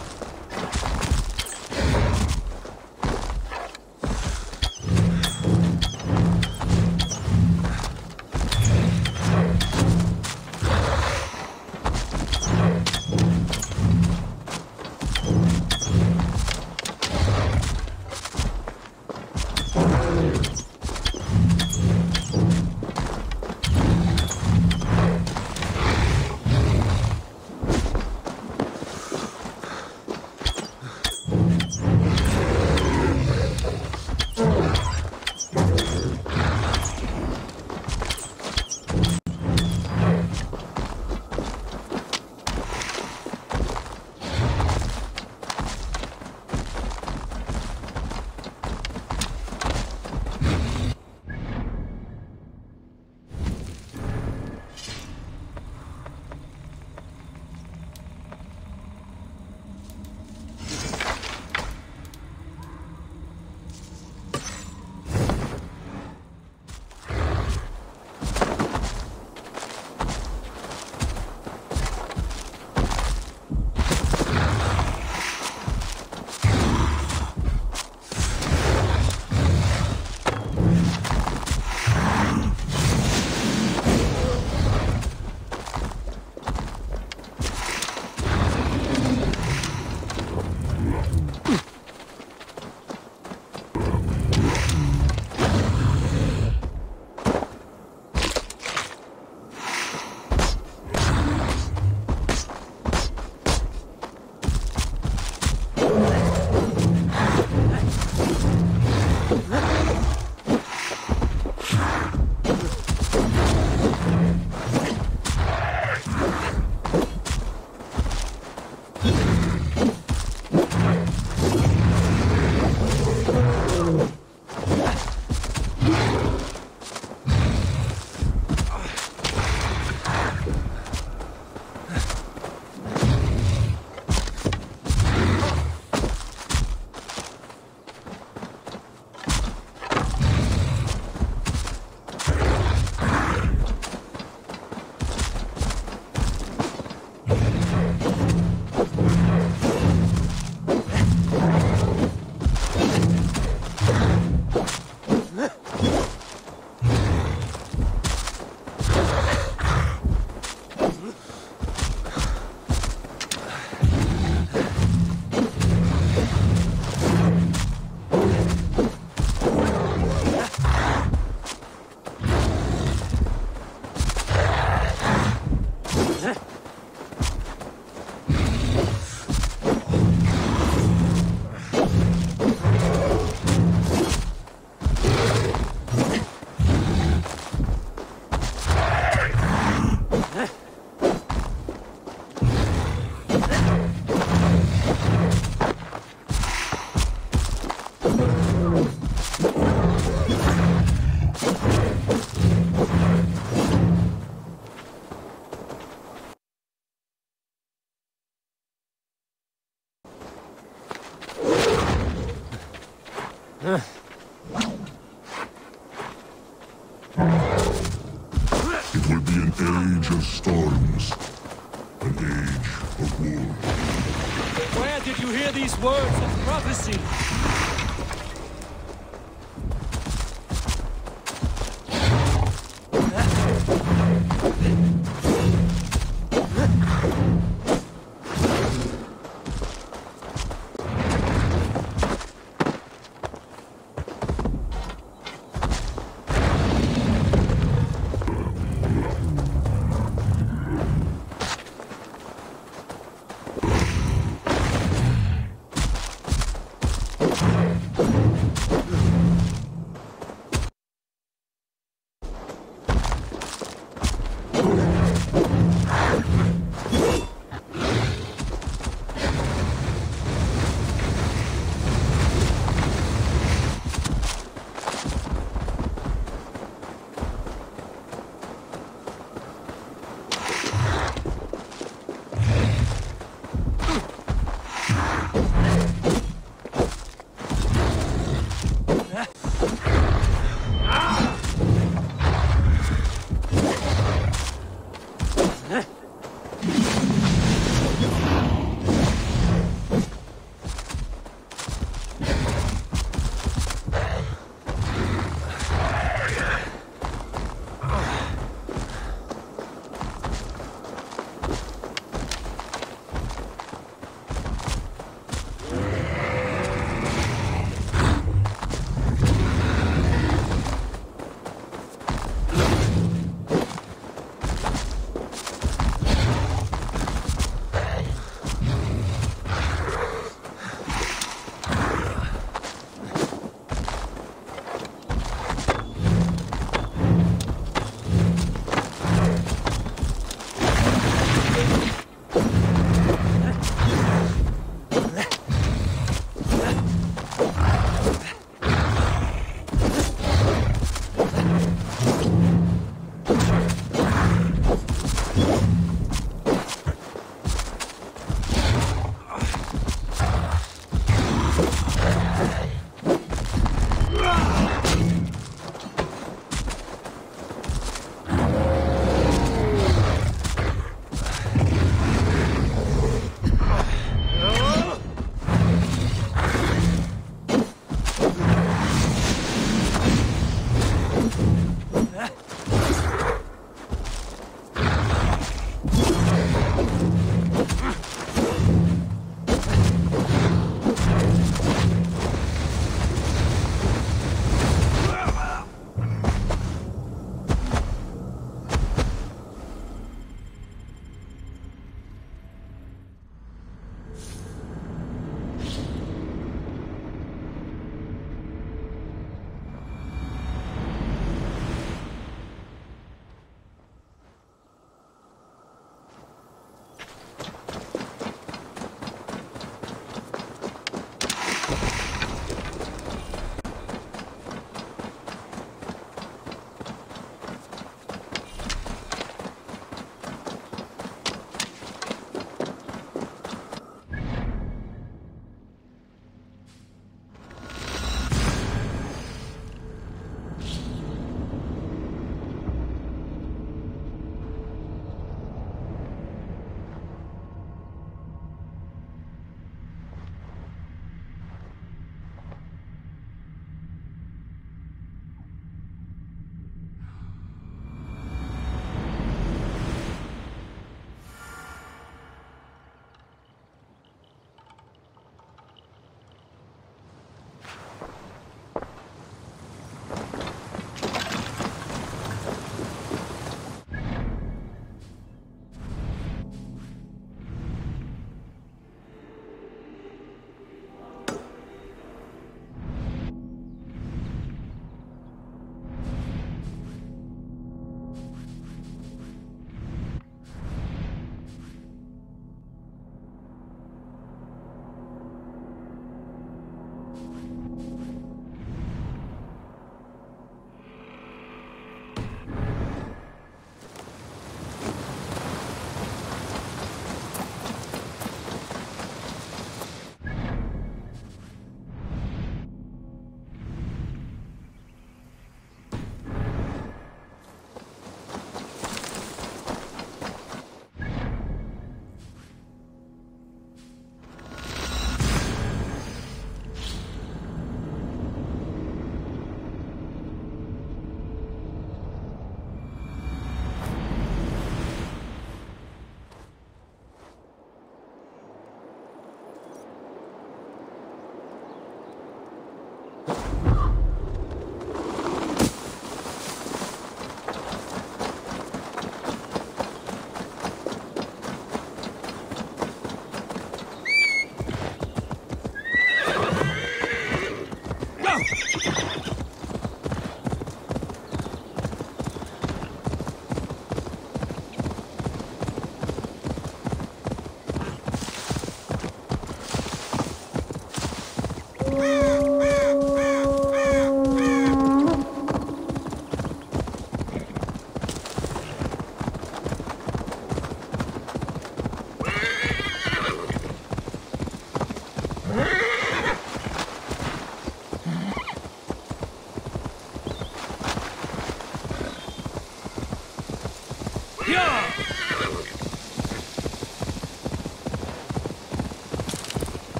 It will be an age of storms, an age of war. Where did you hear these words of prophecy?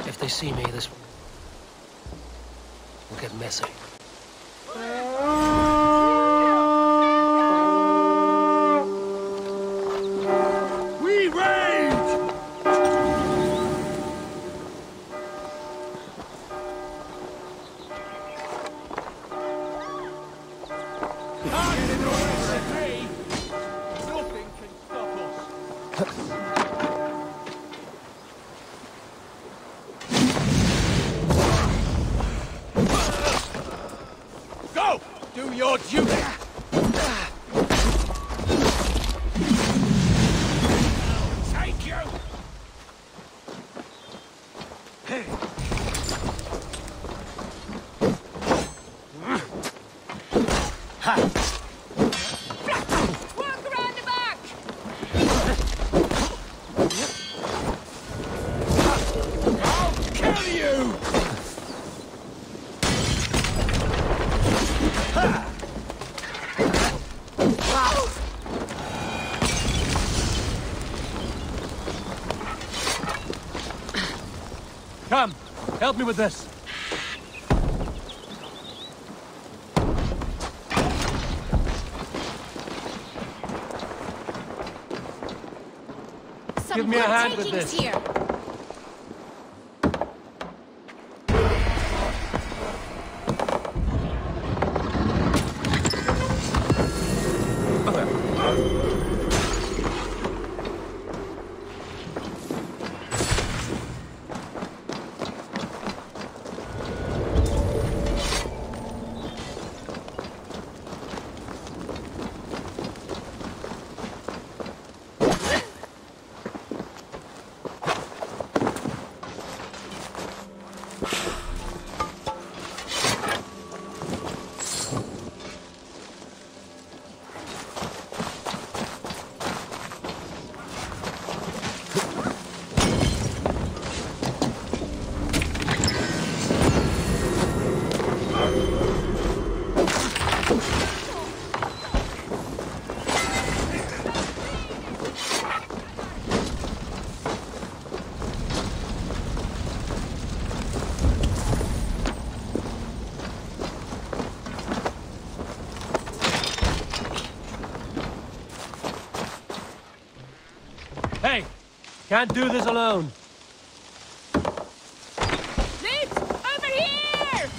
If they see me, this will get messy. We rage! Nothing can stop us. Go! Do your duty! Take you! Walk around the back! I'll kill you! Come, help me with this. Some Give me a good hand with takings this. here. Hey, can't do this alone. Nate, over here!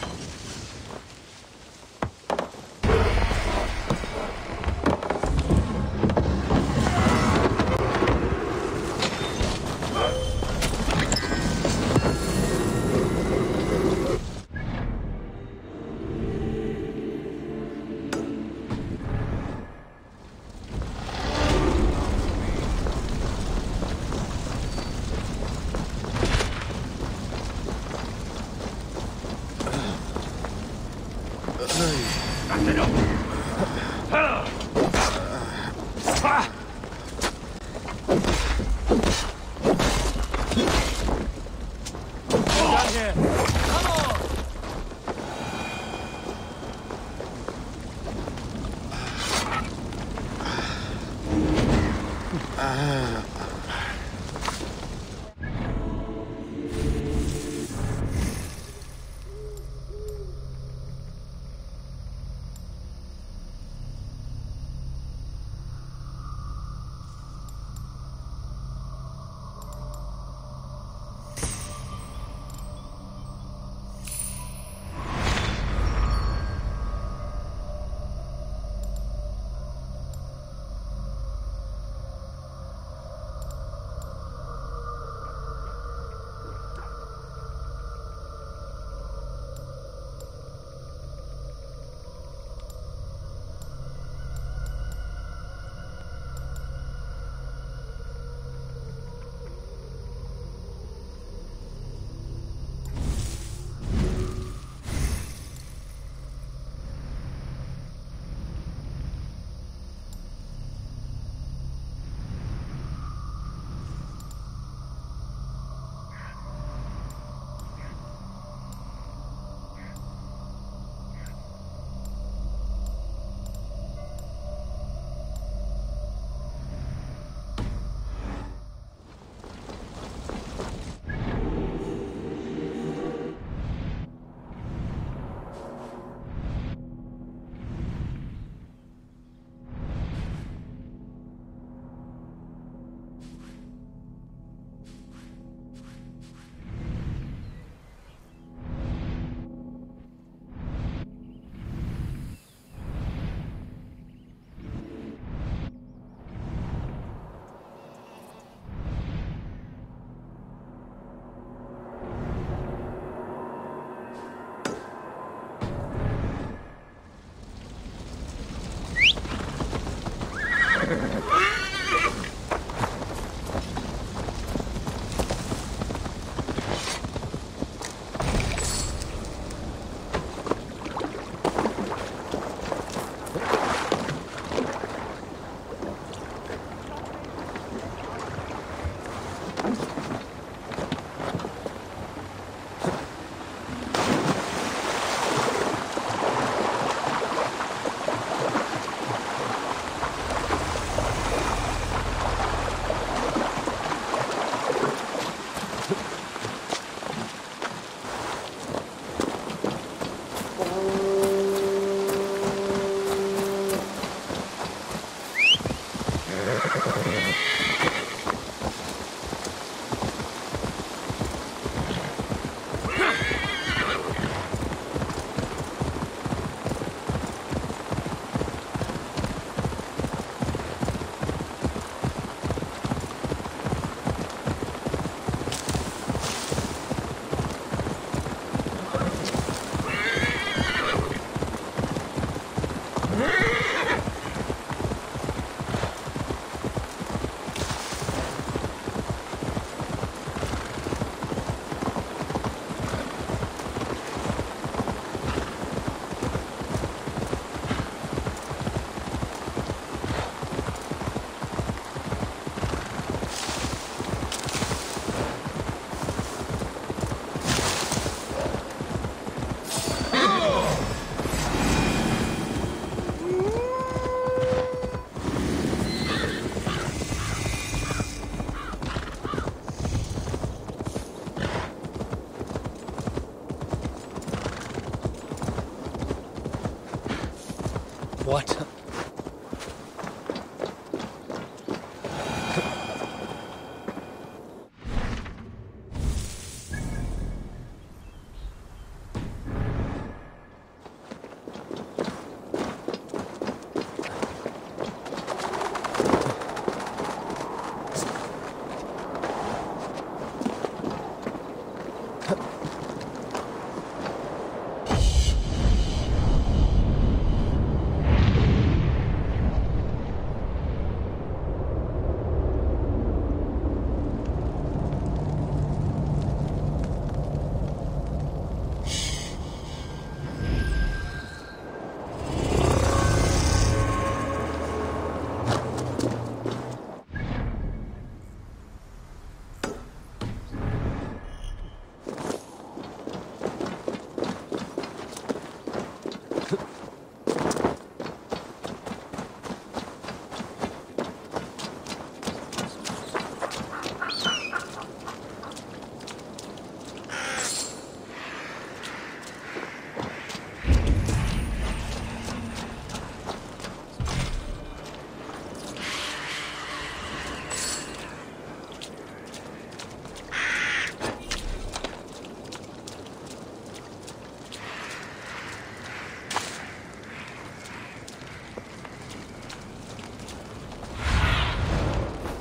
What?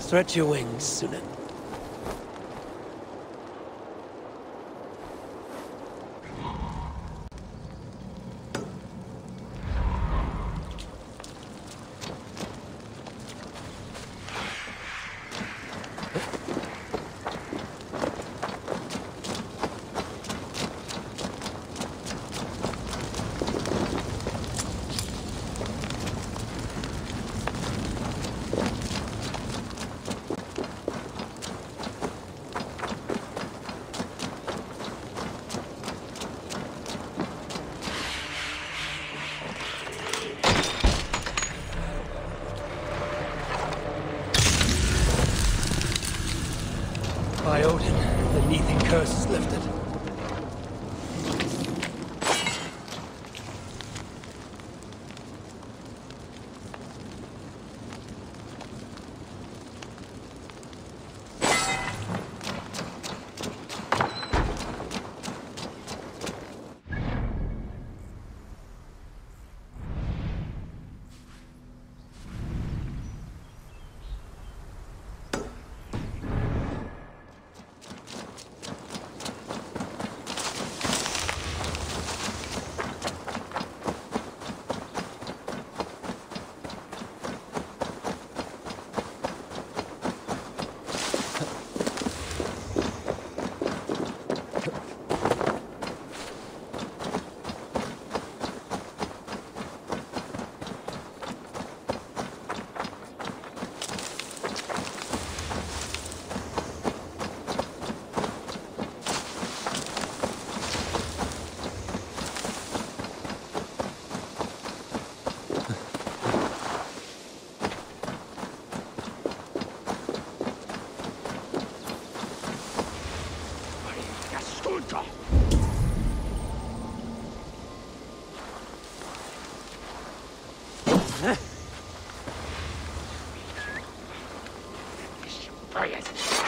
Stretch your wings, Sunan. By Odin, the Neithin curse is lifted.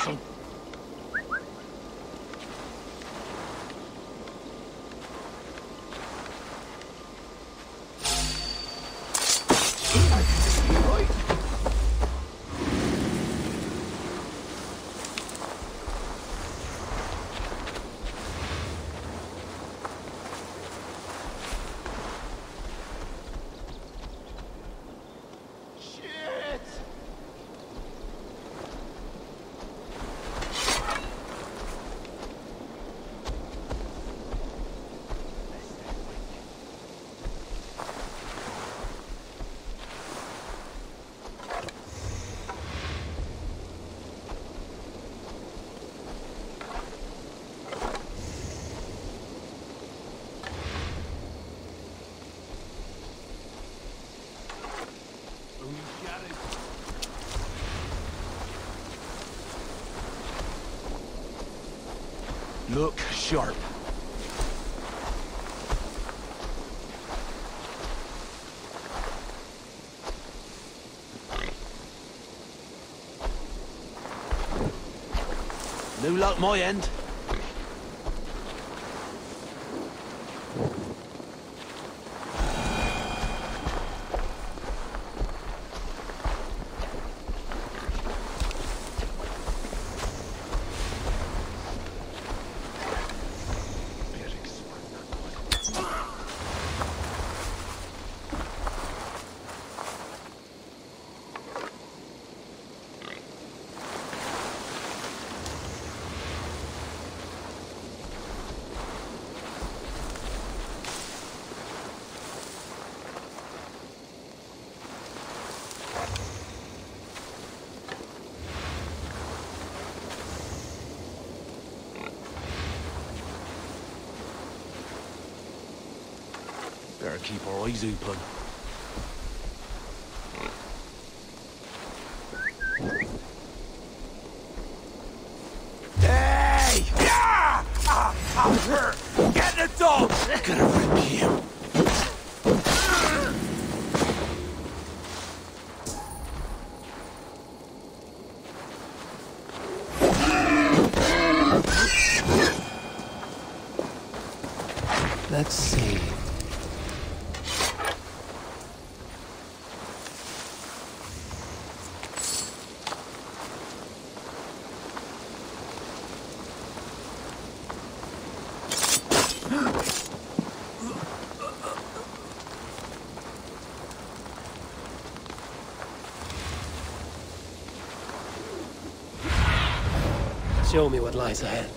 castle. Look sharp. No luck my end. Better keep our eyes open. Hey! Yeah! I'm hurt! Get the dog! Gonna rip you. Let's see. Show me what lies ahead.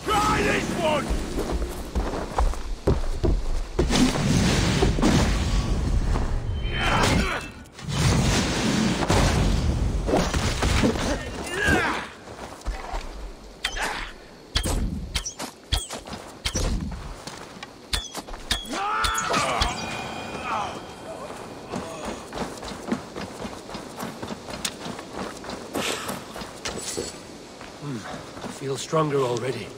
Try this one! I feel stronger already.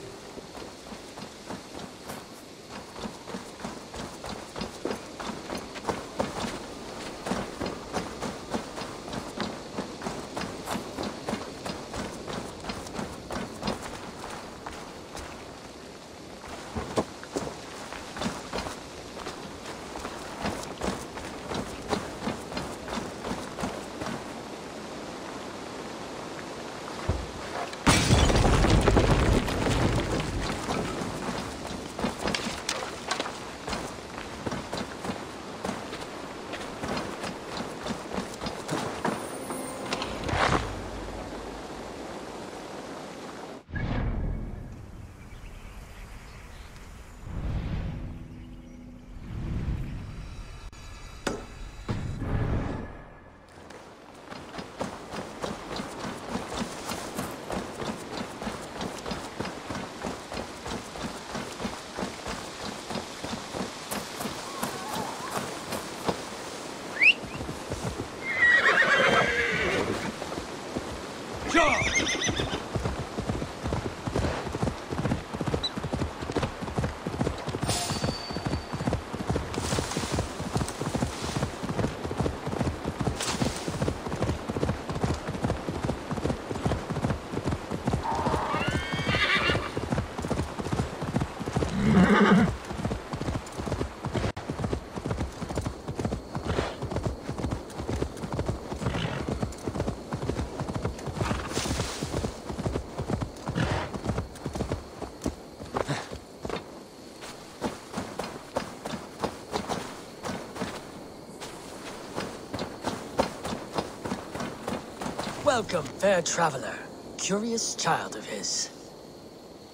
Welcome, fair traveler, curious child of his.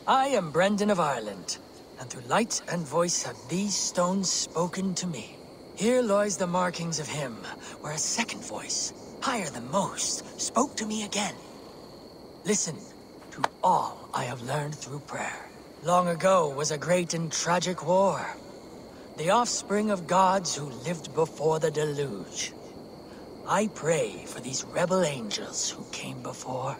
I am Brendan of Ireland, and through light and voice have these stones spoken to me. Here lies the markings of him, where a second voice, higher than most, spoke to me again. Listen to all I have learned through prayer. Long ago was a great and tragic war. The offspring of gods who lived before the deluge. I pray for these rebel angels who came before.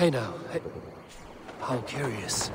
Hey now, hey. How curious.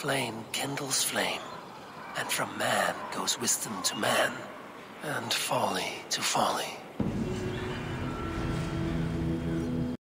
flame kindles flame, and from man goes wisdom to man, and folly to folly.